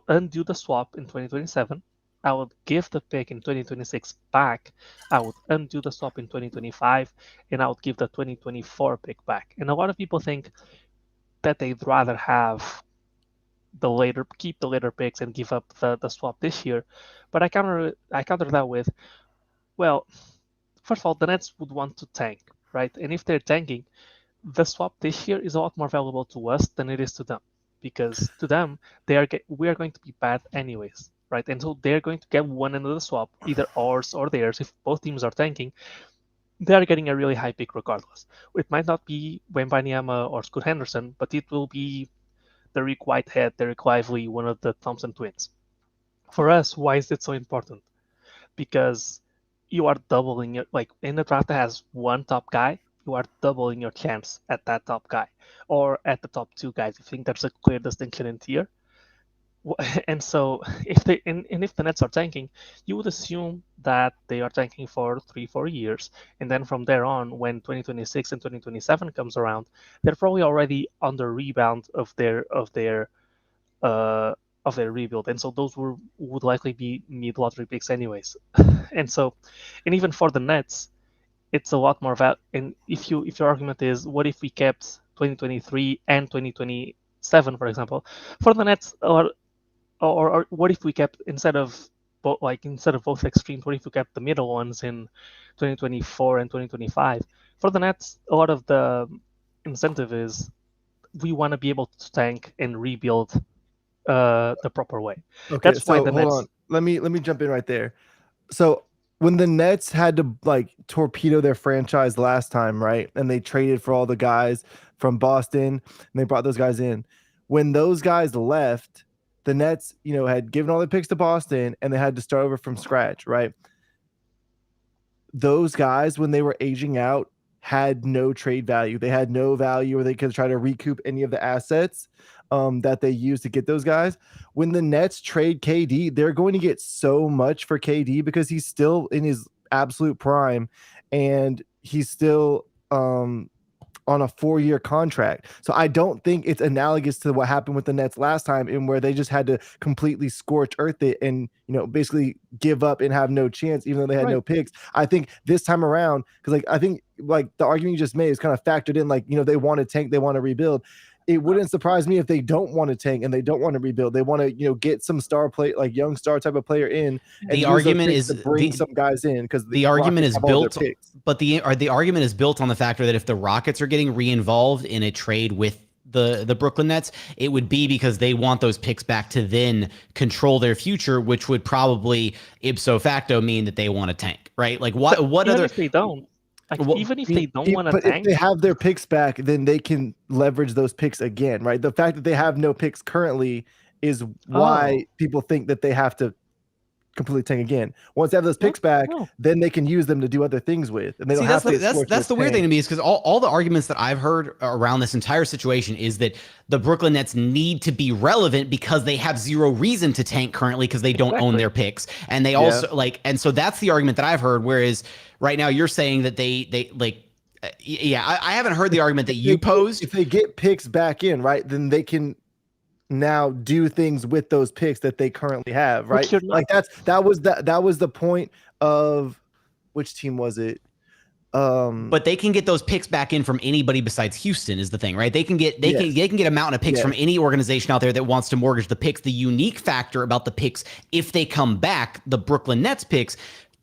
undo the swap in 2027. I would give the pick in 2026 back. I would undo the swap in 2025, and I would give the 2024 pick back. And a lot of people think that they'd rather have keep the later picks and give up the swap this year. But I counter that with, well, first of all, the Nets would want to tank, right? And if they're tanking, the swap this year is a lot more valuable to us than it is to them, because to them we are going to be bad anyways, right? And so they're going to get one end of the swap, either ours or theirs. If both teams are tanking, they are getting a really high pick regardless. It might not be Wembanyama or Scoot Henderson, but it will be Derek Whitehead, Derek Lively, one of the Thompson twins. For us, why is it so important? Because you are doubling your, like, in a draft that has one top guy, you are doubling your chance at that top guy or at the top two guys. You think there's a clear distinction in tier. And so if the Nets are tanking, you would assume that they are tanking for 3-4 years, and then from there on, when 2026 and 2027 comes around, they're probably already on the rebound of their rebuild, and so those would likely be mid-lottery picks anyways. And even for the Nets, it's a lot more value. And if your argument is, what if we kept 2023 and 2027, for example, for the Nets, or what if we kept, instead of both extremes, what if we kept the middle ones in 2024 and 2025? For the Nets, a lot of the incentive is, we want to be able to tank and rebuild the proper way. Okay, that's why the Nets. Hold on. Let me jump in right there. So when the Nets had to like torpedo their franchise last time, right? And they traded for all the guys from Boston, and they brought those guys in. When those guys left, the Nets, had given all the picks to Boston, and they had to start over from scratch, right? Those guys, when they were aging out, had no trade value. They had no value where they could try to recoup any of the assets that they used to get those guys. When the Nets trade KD, they're going to get so much for KD because he's still in his absolute prime, and he's still on a 4-year contract. So I don't think it's analogous to what happened with the Nets last time, in where they just had to completely scorch earth it and, basically give up and have no chance, even though they had no picks. I think this time around, because I think the argument you just made is kind of factored in, they want to tank, they want to rebuild. It wouldn't surprise me if they don't want to tank and they don't want to rebuild. They want to, get some star play, like young star type of player in. And the argument is to bring some guys in, because the argument is built, but the argument is built on the factor that if the Rockets are getting re-involved in a trade with the Brooklyn Nets, it would be because they want those picks back to then control their future, which would probably ipso facto mean that they want to tank, right? Like what other? If they don't. Even if they don't want to tank, if they have their picks back, then they can leverage those picks again, right? The fact that they have no picks currently is why people think that they have to completely tank again. Once they have those picks back, then they can use them to do other things with. And they don't have to. That's the weird thing to me, is because all the arguments that I've heard around this entire situation is that the Brooklyn Nets need to be relevant because they have zero reason to tank currently because they don't own their picks, and they also and so that's the argument that I've heard. Whereas right now you're saying that they I haven't heard the argument that you posed. If they get picks back in, right, then they can now do things with those picks that they currently have, right? Like that was the point of, which team was it? But they can get those picks back in from anybody besides Houston is the thing, right? They can get a mountain of picks from any organization out there that wants to mortgage the picks. The unique factor about the picks, if they come back, the Brooklyn Nets picks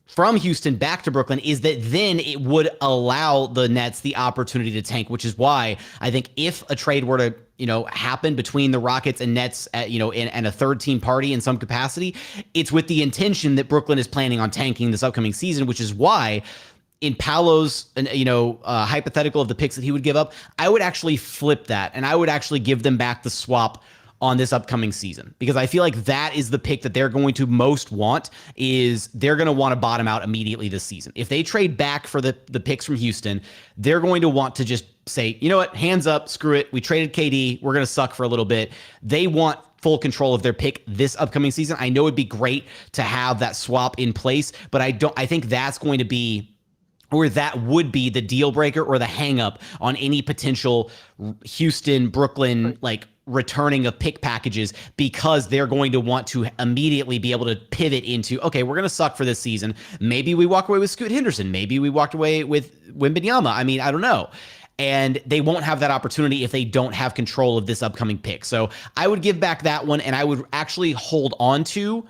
from Houston back to Brooklyn, is that then it would allow the Nets the opportunity to tank, which is why I think if a trade were to happen between the Rockets and Nets and a third team party in some capacity, it's with the intention that Brooklyn is planning on tanking this upcoming season, which is why in Paulo's, hypothetical of the picks that he would give up, I would actually flip that, and I would actually give them back the swap on this upcoming season, because I feel like that is the pick that they're going to most want. Is they're going to want to bottom out immediately this season. If they trade back for the picks from Houston, they're going to want to just say, you know what, hands up, screw it. We traded KD. We're going to suck for a little bit. They want full control of their pick this upcoming season. I know it'd be great to have that swap in place, but I think that's going to be, or that would be, the deal breaker or the hang up on any potential Houston, Brooklyn, like returning of pick packages, because they're going to want to immediately be able to pivot into, okay, we're going to suck for this season. Maybe we walk away with Scoot Henderson. Maybe we walked away with Wembanyama. I mean, I don't know. And they won't have that opportunity if they don't have control of this upcoming pick. So I would give back that one, and I would actually hold on to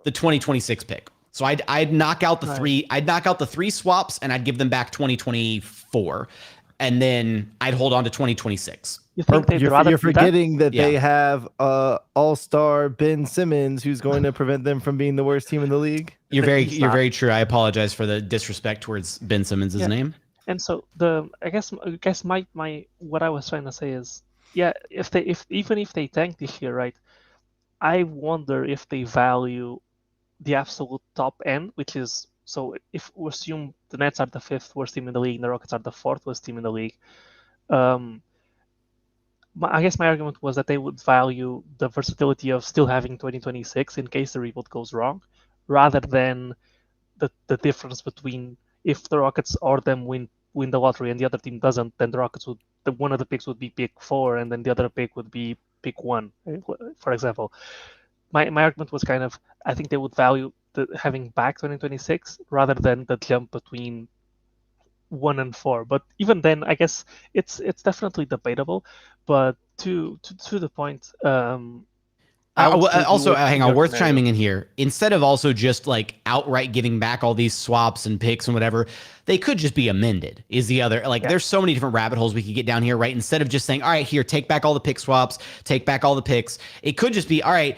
the 2026 pick. So I'd knock out the three. I'd knock out the 3 swaps, and I'd give them back 2024, and then I'd hold on to 2026. You think You're forgetting that they have all-star Ben Simmons, who's going to prevent them from being the worst team in the league. You're very true. I apologize for the disrespect towards Ben Simmons' name. And so I guess my what I was trying to say is, yeah, even if they tank this year, right? I wonder if they value the absolute top end, which is, so if we assume the Nets are the 5th worst team in the league and the Rockets are the 4th worst team in the league, I guess my argument was that they would value the versatility of still having 2026 in case the rebuild goes wrong, rather than the difference between, if the Rockets or them win the lottery and the other team doesn't, then the Rockets would, one of the picks would be pick 4 and then the other pick would be pick 1, for example. My argument was kind of, I think they would value having back 2026 rather than the jump between 1 and 4. But even then, I guess it's definitely debatable. But to the point, also, hang on, worth chiming in here. Instead of also just like outright giving back all these swaps and picks and whatever, they could just be amended. Is the other, like, there's so many different rabbit holes we could get down here, right? Instead of just saying, all right, here, take back all the pick swaps, take back all the picks. It could just be, all right,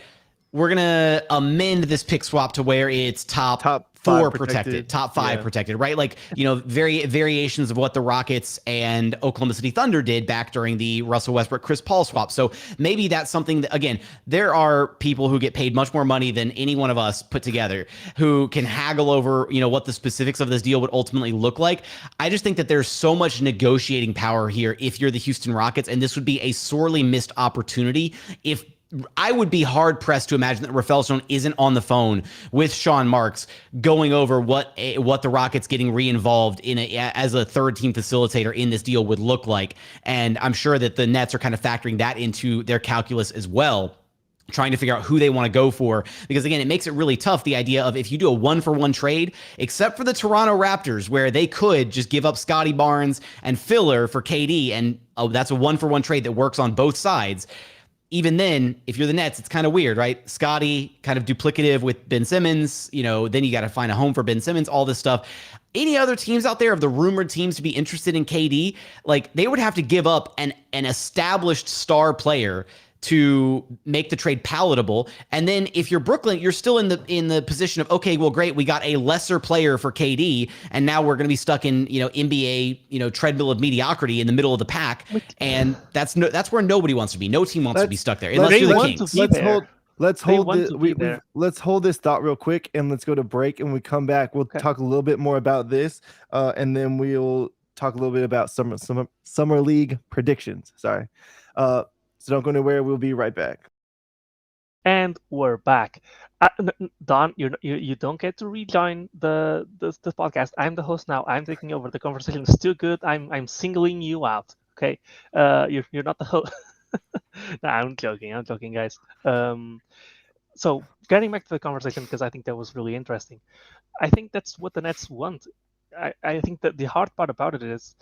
we're gonna amend this pick swap to where it's top 4 protected, top 5 protected, right? Like, variations of what the Rockets and Oklahoma City Thunder did back during the Russell Westbrook Chris Paul swap. So maybe that's something that, again, there are people who get paid much more money than any one of us put together who can haggle over, what the specifics of this deal would ultimately look like. I just think that there's so much negotiating power here if you're the Houston Rockets, and this would be a sorely missed opportunity. If I would be hard pressed to imagine that Rafael Stone isn't on the phone with Sean Marks going over what the Rockets getting re-involved in as a third team facilitator in this deal would look like. And I'm sure that the Nets are kind of factoring that into their calculus as well, trying to figure out who they want to go for. Because again, it makes it really tough, the idea of if you do a 1-for-1 trade, except for the Toronto Raptors, where they could just give up Scottie Barnes and filler for KD, and that's a 1-for-1 trade that works on both sides. Even then, if you're the Nets, it's kind of weird, right? Scottie kind of duplicative with Ben Simmons, then you got to find a home for Ben Simmons, all this stuff. Any other teams out there of the rumored teams to be interested in KD, like, they would have to give up an established star player to make the trade palatable. And then if you're Brooklyn, you're still in the position of, okay, well, great, we got a lesser player for KD, and now we're going to be stuck in NBA treadmill of mediocrity in the middle of the pack, and that's where nobody wants to be. No team wants to be stuck there unless you're the Kings. Let's hold this thought real quick, and let's go to break. And when we come back, we'll talk a little bit more about this, and then we'll talk a little bit about summer league predictions. Sorry. So don't go anywhere. We'll be right back. And we're back. Don, you don't get to rejoin the podcast. I'm the host now. I'm taking over. The conversation is still good. I'm singling you out. Okay, you're not the host. No, I'm joking, guys. So getting back to the conversation, because I think that was really interesting. I think that's what the Nets want. I think that the hard part about it is,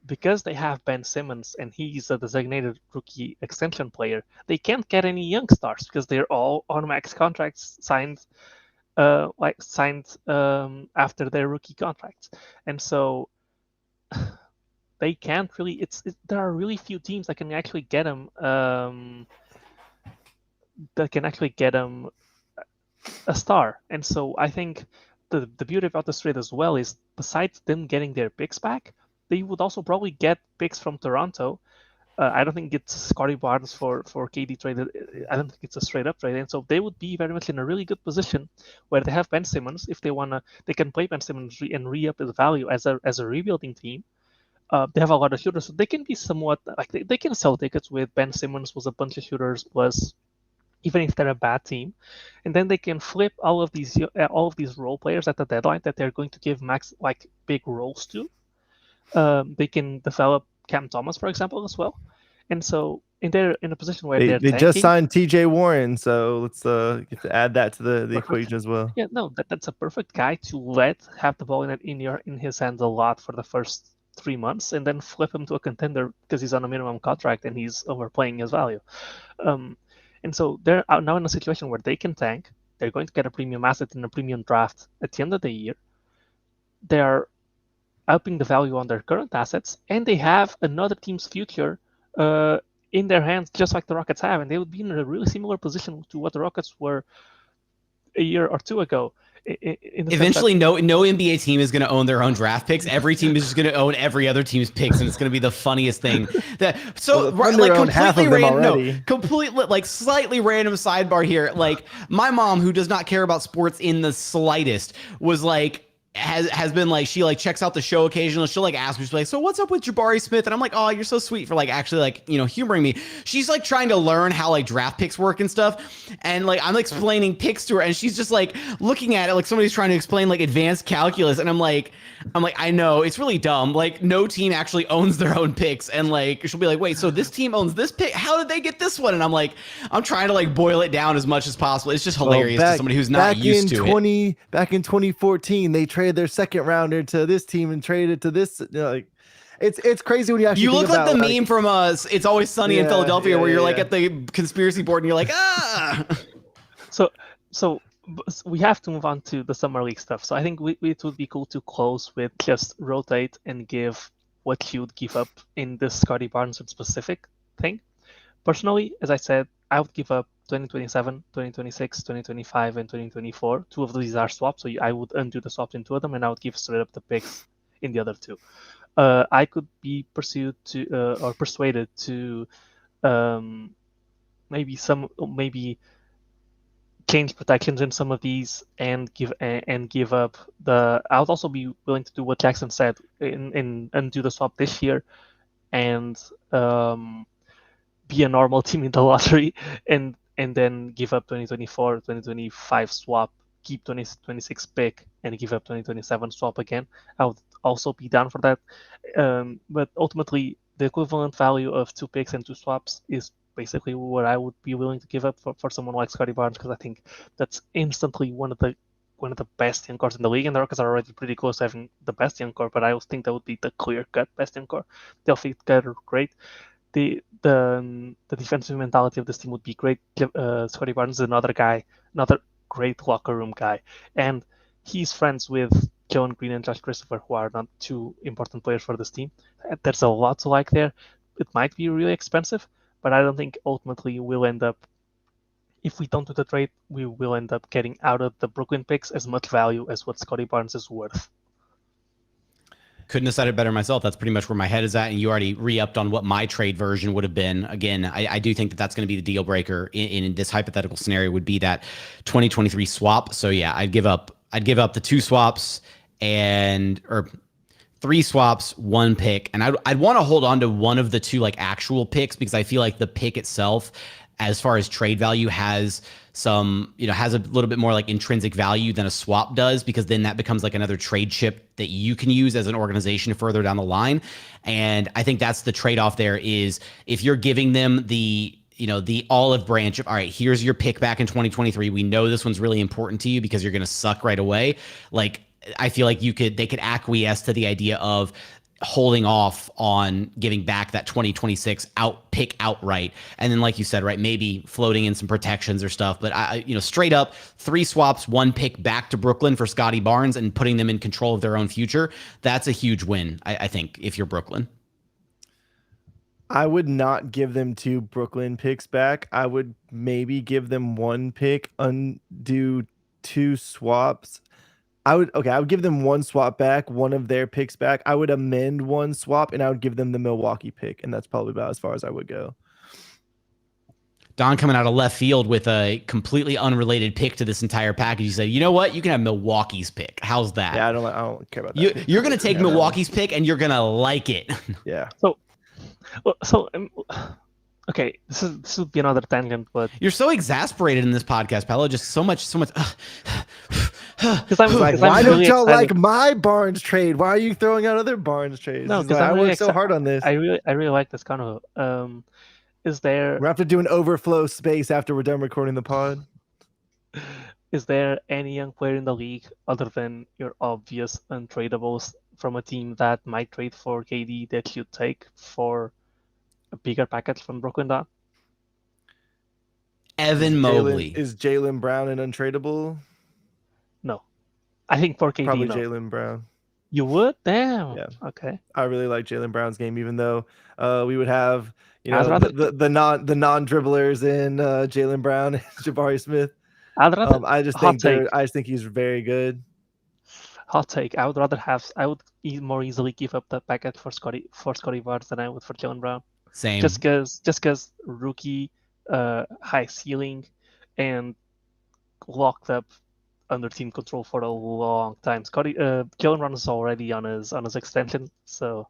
because they have Ben Simmons and he's a designated rookie extension player, they can't get any young stars because they're all on max contracts signed after their rookie contracts. And so they can't really, there are really few teams that can actually get them a star. And so I think the beauty about this trade as well is, besides them getting their picks back, they would also probably get picks from Toronto. I don't think it's Scottie Barnes for KD traded. I don't think it's a straight up trade, and so they would be very much in a really good position where they have Ben Simmons. If they wanna, they can play Ben Simmons and re-up his value as a rebuilding team. They have a lot of shooters, so they can be somewhat like they can sell tickets with Ben Simmons was a bunch of shooters plus, even if they're a bad team, and then they can flip all of these role players at the deadline that they're going to give max like big roles to. They can develop Cam Thomas, for example, as well, and so they're in a position where They they're just tanking. signed TJ Warren, so let's get to add that to the equation as well. Yeah, no, that's a perfect guy to have the ball in his hands a lot for the first 3 months, and then flip him to a contender because he's on a minimum contract and he's overplaying his value. And so they're now in a situation where they can tank. They're going to get a premium asset in a premium draft at the end of the year. They're upping the value on their current assets, and they have another team's future in their hands, just like the Rockets have, and they would be in a really similar position to what the Rockets were a year or two ago. Eventually, no NBA team is going to own their own draft picks. Every team is just going to own every other team's picks, and it's going to be the funniest thing. Completely slightly random sidebar here. Like, my mom, who does not care about sports in the slightest, was like, has been like, she like checks out the show occasionally. She'll like ask me, she's like, so what's up with Jabari Smith? And I'm like, oh, you're so sweet for like actually like, you know, humoring me. She's like trying to learn how like draft picks work and stuff. And like, I'm explaining picks to her, and she's just like looking at it like somebody's trying to explain like advanced calculus. And I'm like, I know it's really dumb. Like, no team actually owns their own picks. And like, she'll be like, wait, so this team owns this pick? How did they get this one? And I'm like, I'm trying to like boil it down as much as possible. It's just hilarious to somebody who's not used to it. Back in 2014, they traded their second rounder to this team and traded to this. Like, it's crazy when you actually. You look like the meme from It's Always Sunny in Philadelphia, where you're like at the conspiracy board and you're like, ah. So we have to move on to the summer league stuff. So I think it would be cool to close with just rotate and give what you'd give up in this Scottie Barnes specific thing. Personally, as I said, I would give up 2027, 2026, 2025, and 2024. 2 of these are swaps, so I would undo the swaps in 2 of them, and I would give straight up the picks in the other 2. I could be persuaded to maybe change protections in some of these and give up the. I would also be willing to do what Jackson said and undo the swap this year, and be a normal team in the lottery, and then give up 2024, 2025 swap, keep 2026 pick, and give up 2027 swap again. I would also be down for that. But ultimately, the equivalent value of 2 picks and 2 swaps is basically what I would be willing to give up for someone like Scottie Barnes, because I think that's instantly one of the best young cores in the league, and the Rockets are already pretty close to having the best young core, but I always think that would be the clear-cut best young core. They'll fit together great. The defensive mentality of this team would be great. Scottie Barnes is another great locker room guy, and he's friends with Jalen Green and Josh Christopher, who are not 2 important players for this team. There's a lot to like there. It might be really expensive, but I don't think ultimately we'll end up, if we don't do the trade, we will end up getting out of the Brooklyn picks as much value as what Scottie Barnes is worth. Couldn't have said it better myself. That's pretty much where my head is at, and you already re-upped on what my trade version would have been. Again, I do think that's going to be the deal breaker in this hypothetical scenario, would be that 2023 swap. So yeah, I'd give up the 2 swaps or 3 swaps, 1 pick, and I'd want to hold on to one of the 2 like actual picks, because I feel like the pick itself, as far as trade value, has some, has a little bit more like intrinsic value than a swap does, because then that becomes like another trade chip that you can use as an organization further down the line. And I think that's the trade-off there, is if you're giving them the olive branch of, all right, here's your pick back in 2023. We know this one's really important to you because you're going to suck right away. Like, I feel like they could acquiesce to the idea of holding off on giving back that 2026 pick outright. And then, like you said, right, maybe floating in some protections or stuff. But straight up 3 swaps, 1 pick back to Brooklyn for Scottie Barnes and putting them in control of their own future. That's a huge win, I think, if you're Brooklyn. I would not give them 2 Brooklyn picks back. I would maybe give them 1 pick, undo 2 swaps, I would give them one swap back, one of their picks back. I would amend one swap, and I would give them the Milwaukee pick, and that's probably about as far as I would go. Don coming out of left field with a completely unrelated pick to this entire package. He said, "You know what? You can have Milwaukee's pick. How's that?" Yeah, I don't care about that. You're going to take Milwaukee's pick, and you're going to like it. Yeah. Okay, this would be another tangent, but you're so exasperated in this podcast, Paulo. Just so much. Because I'm like, why don't y'all like my Barnes trade? Why are you throwing out other Barnes trades? No, because I worked so hard on this. I really like this convo. Is there? We're gonna have to do an overflow space after we're done recording the pod. Is there any young player in the league other than your obvious untradables from a team that might trade for KD that you'd take for a bigger package from Brooklyn Don? Evan Mobley. Is Jaylen Brown an untradeable? No. I think for KD, probably no. Jaylen Brown. You would? Damn. Yeah. Okay. I really like Jaylen Brown's game, even though we would have the non dribblers in Jaylen Brown and Jabari Smith. I just think he's very good. Hot take. I would more easily give up that package for Scottie Barnes than I would for Jaylen Brown. Same. Just because rookie, high ceiling, and locked up under team control for a long time. Jaylen Brown is already on his extension, so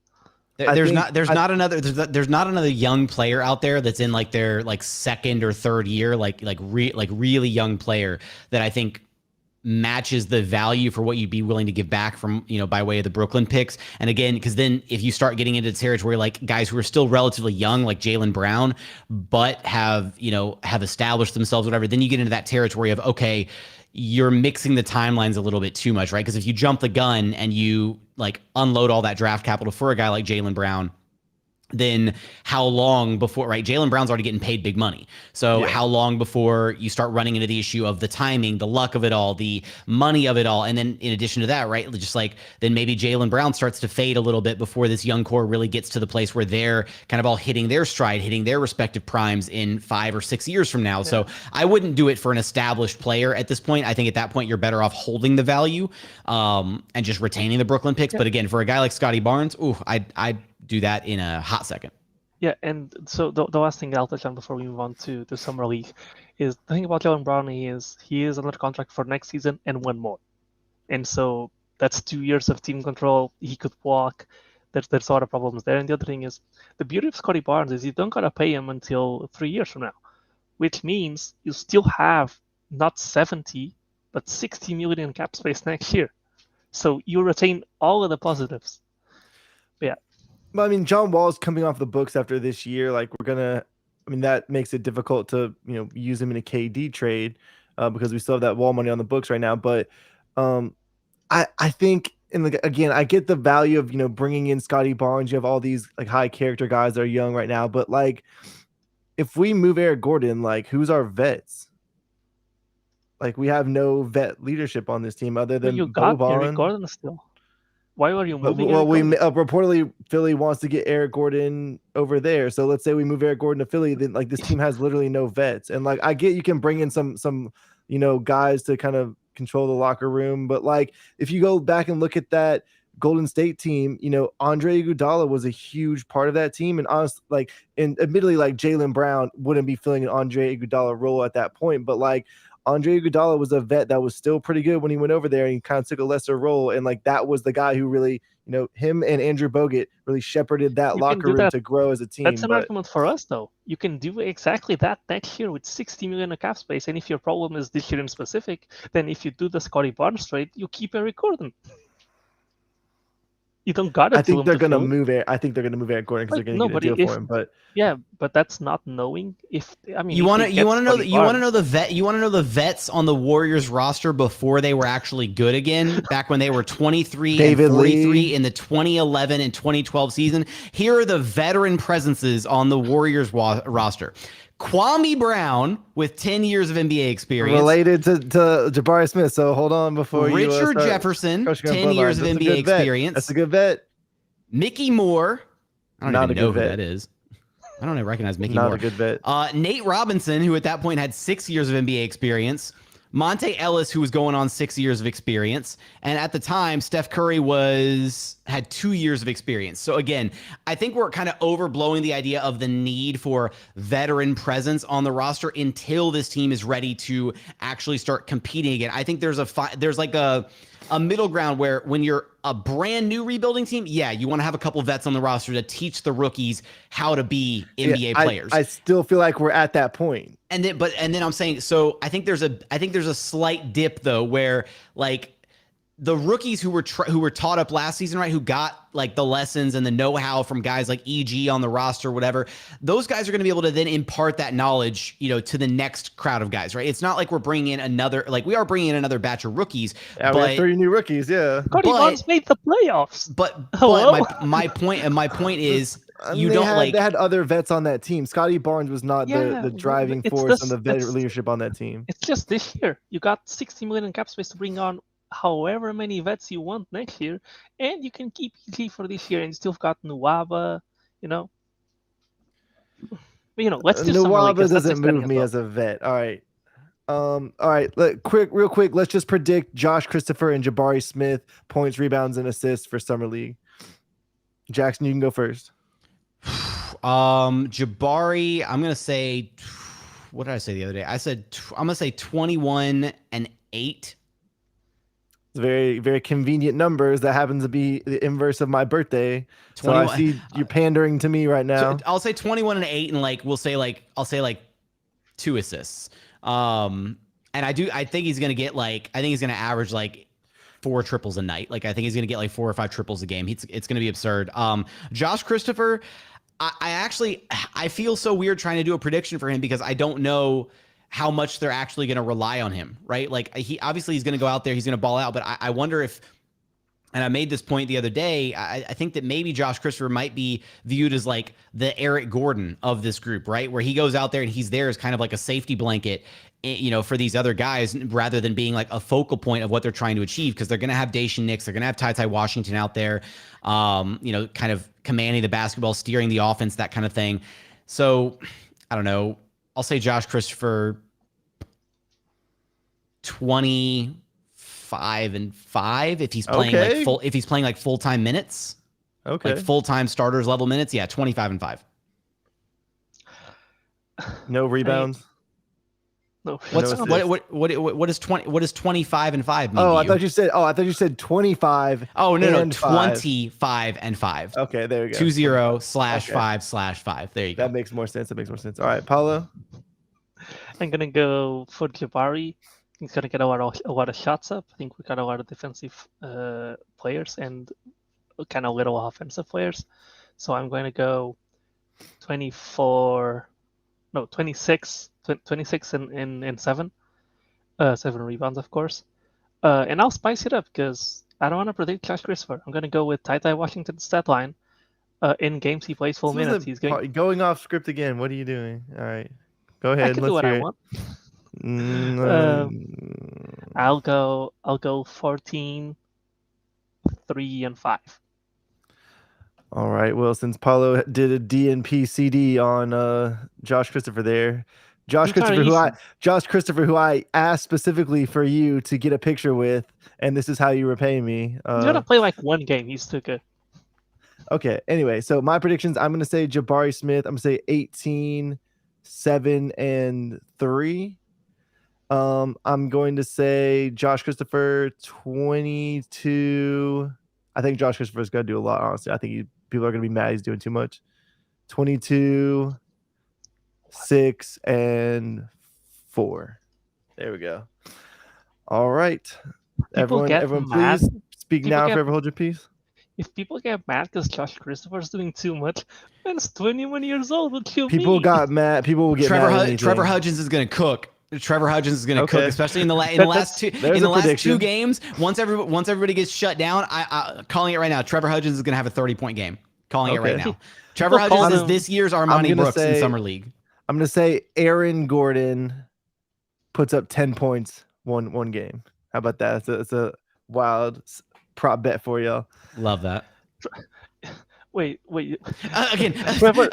there's not another young player out there that's in like their like second or third year, like really young player that I think matches the value for what you'd be willing to give back from, by way of the Brooklyn picks. And again, because then if you start getting into territory like guys who are still relatively young, like Jaylen Brown, but have established themselves, whatever, then you get into that territory of, okay, you're mixing the timelines a little bit too much, right? Because if you jump the gun and you like unload all that draft capital for a guy like Jaylen Brown, then how long before, right? Jaylen Brown's already getting paid big money. So how long before you start running into the issue of the timing, the luck of it all, the money of it all? And then in addition to that, right, just like then maybe Jaylen Brown starts to fade a little bit before this young core really gets to the place where they're kind of all hitting their stride, hitting their respective primes in 5 or 6 years from now. Yeah. So I wouldn't do it for an established player at this point. I think at that point, you're better off holding the value and just retaining the Brooklyn picks. Yeah. But again, for a guy like Scottie Barnes, I'd do that in a hot second. Yeah, and so the last thing I'll touch on before we move on to the summer league is the thing about Jaylen Brown is he is under contract for next season and one more, and so that's 2 years of team control. He could walk. There's a lot of problems there. And the other thing is the beauty of Scottie Barnes is you don't gotta pay him until 3 years from now, which means you still have not 70 but 60 million in cap space next year. So you retain all of the positives. But yeah. Well, I mean, John Wall's coming off the books after this year. Like that makes it difficult to, use him in a KD trade because we still have that Wall money on the books right now. But I think, again, I get the value of, bringing in Scottie Barnes. You have all these like high character guys that are young right now. But like, if we move Eric Gordon, like who's our vets? Like we have no vet leadership on this team other than you got Eric Gordon still. Why are you moving? Well, reportedly Philly wants to get Eric Gordon over there. So let's say we move Eric Gordon to Philly, then like this team has literally no vets. And like I get you can bring in some guys to kind of control the locker room, but like if you go back and look at that Golden State team, Andre Iguodala was a huge part of that team, and honestly, admittedly, like Jaylen Brown wouldn't be filling an Andre Iguodala role at that point, but like Andre Iguodala was a vet that was still pretty good when he went over there and he kind of took a lesser role. And like, that was the guy who really, him and Andrew Bogut really shepherded that locker room to grow as a team. That's an argument for us though. You can do exactly that next year with 60 million in cap space. And if your problem is this year in specific, then if you do the Scottie Barnes trade, you keep Eric Gordon. You don't got to. I think they're going to move it. I think they're going to move Eric Gordon because they're going to get a deal for him. But yeah, but that's not knowing if you want to know the vets on the Warriors roster before they were actually good again, back when they were 23 and 43 in the 2011 and 2012 season. Here are the veteran presences on the Warriors roster. Kwame Brown with 10 years of NBA experience. Related to Jabari Smith, so hold on before Richard Jefferson, 10 years of NBA experience. That's a good bet. Mickey Moore. I don't even know who that is. I don't even recognize Mickey Moore. Not a good bet. Nate Robinson, who at that point had 6 years of NBA experience. Monte Ellis, who was going on 6 years of experience. And at the time, Steph Curry had 2 years of experience. So again, I think we're kind of overblowing the idea of the need for veteran presence on the roster until this team is ready to actually start competing again. I think there's like a middle ground where when you're a brand new rebuilding team, yeah, you want to have a couple vets on the roster to teach the rookies how to be NBA players. I still feel like we're at that point. And then I'm saying, so I think there's a slight dip though, where like the rookies who were taught up last season, right, who got like the lessons and the know-how from guys like EG on the roster, whatever, those guys are going to be able to then impart that knowledge, to the next crowd of guys, right? It's not like we're bringing in we are bringing in another batch of rookies. Yeah, we have 30 new rookies, yeah. Scottie Barnes made the playoffs. But Hello? my point is, they had other vets on that team. Scottie Barnes was not the driving force and the vet leadership on that team. It's just this year. You got 60 million in cap space to bring on however many vets you want next year, and you can keep EG for this year, and you still got Nuwaba, Let's do Nuwaba doesn't move me as a vet. All right. All right. Real quick. Let's just predict Josh Christopher and Jabari Smith points, rebounds, and assists for Summer League. Jackson, you can go first. Jabari, I'm gonna say, what did I say the other day? I said I'm gonna say 21 and 8. Very, very convenient numbers. That happens to be the inverse of my birthday. 21, so I see you're pandering to me right now. I'll say 21 and 8, and I'll say 2 assists. And I think he's gonna average like 4 triples a night. Like I think he's gonna get like 4 or 5 triples a game. It's gonna be absurd. Josh Christopher, I feel so weird trying to do a prediction for him because I don't know how much they're actually going to rely on him, right? Like he's going to go out there, he's going to ball out, but I wonder if, and I made this point the other day, I think that maybe Josh Christopher might be viewed as like the Eric Gordon of this group, right? Where he goes out there and he's there as kind of like a safety blanket, for these other guys, rather than being like a focal point of what they're trying to achieve, because they're going to have Dacian Nix, they're going to have Ty Washington out there, kind of commanding the basketball, steering the offense, that kind of thing. So I don't know. I'll say Josh Christopher 25 and 5 if he's playing if he's playing like full-time minutes. Okay. Like full-time starters level minutes. Yeah, 25 and 5. No rebounds. No. What is 25 and 5 mean? I thought you said 25. Oh, no, 25 and 5. Okay, there you go. 20/5/5. There you go. That makes more sense. All right, Paulo. I'm gonna go for Jabari. He's gonna get a lot of shots up. I think we got a lot of defensive players and kind of little offensive players. So I'm going to go 26 and 7. 7 rebounds, of course. And I'll spice it up because I don't want to predict Josh Christopher. I'm going to go with Ty Washington's stat line. In games he plays full minutes. He's going off script again. What are you doing? All right, go ahead. I can do what I want. I'll go 14, 3, and 5. All right. Well, since Paulo did a DNP CD on Josh Christopher there, Josh Christopher, who I asked specifically for you to get a picture with, and this is how you repay me. He's gonna play like one game. He's too good. Okay. Anyway, so my predictions: I'm gonna say Jabari Smith. I'm gonna say 18, 7, and 3. I'm going to say Josh Christopher 22. I think Josh Christopher is going to do a lot. Honestly, I think people are going to be mad he's doing too much. 22. 6 and 4. There we go. All right. Everyone please speak now, forever hold your peace. If people get mad because Josh Christopher's doing too much, man's 21 years old. What you People mean? got mad. People will get mad. Trevor Hudgens is going to cook. Trevor Hudgens is going to cook, especially in the last 2 games. Once everybody gets shut down, I'm calling it right now. Trevor Hudgens is going to have a 30-point game. Calling it right now. Trevor Hudgens is this year's Armani Brooks in Summer League. I'm going to say Aaron Gordon puts up 10 points one game. How about that? It's a wild prop bet for y'all. Love that. Wait. Again, Trevor-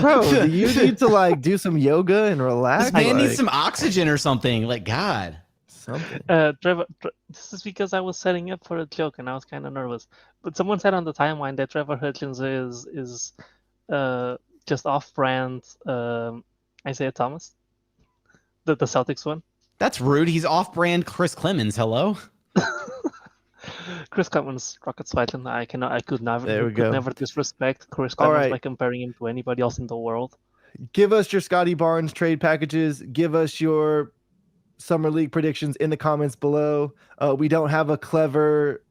Bro, do you need to like do some yoga and relax? this man needs Like, some oxygen or something. Like, God. something. Trevor, this is because I was setting up for a joke and I was kind of nervous. But someone said on the timeline that Trevor Hudgens is just off-brand Isaiah Thomas, the Celtics one. That's rude. He's off-brand Chris Clemens. Hello. Chris Clemens, Rockets legend. I could There we go. never disrespect Chris All Clemens right. by comparing him to anybody else in the world. Give us your Scottie Barnes trade packages. Give us your summer league predictions in the comments below. We don't have a clever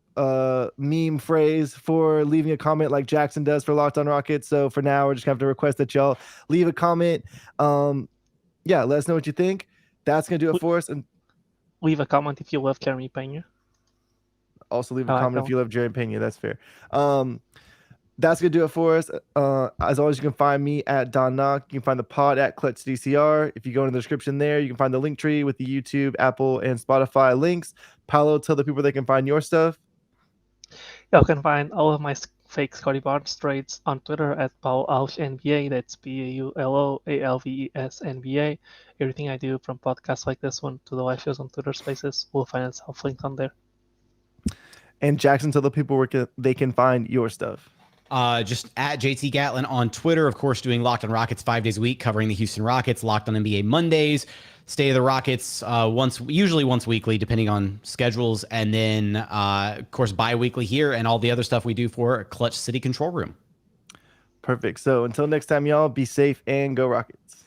meme phrase for leaving a comment like Jackson does for Locked on Rockets. So for now, we're just gonna have to request that y'all leave a comment. Yeah, let us know what you think. That's gonna do it for us. And Leave a comment if you love Jeremy Pena. also leave a I like comment that if you love Jerry Pena. That's fair. That's gonna do it for us. As always, you can find me at Don Knock. You can find the pod at Clutch DCR. If you go in the description there, you can find the link tree with the YouTube, Apple, and Spotify links. Paulo, tell the people they can find your stuff. You can find all of my fake Scottie Barnes trades on Twitter at Alves NBA. That's PAULOALVES NBA. Everything I do from podcasts like this one to the live shows on Twitter Spaces will find itself linked on there. And Jackson, tell the people where they can find your stuff. Just at JT Gatlin on Twitter, of course, doing Locked on Rockets 5 days a week, covering the Houston Rockets, Locked on NBA Mondays, State of the Rockets usually once weekly, depending on schedules, and then, of course, bi-weekly here and all the other stuff we do for Clutch City Control Room. Perfect. So until next time, y'all, be safe and go Rockets.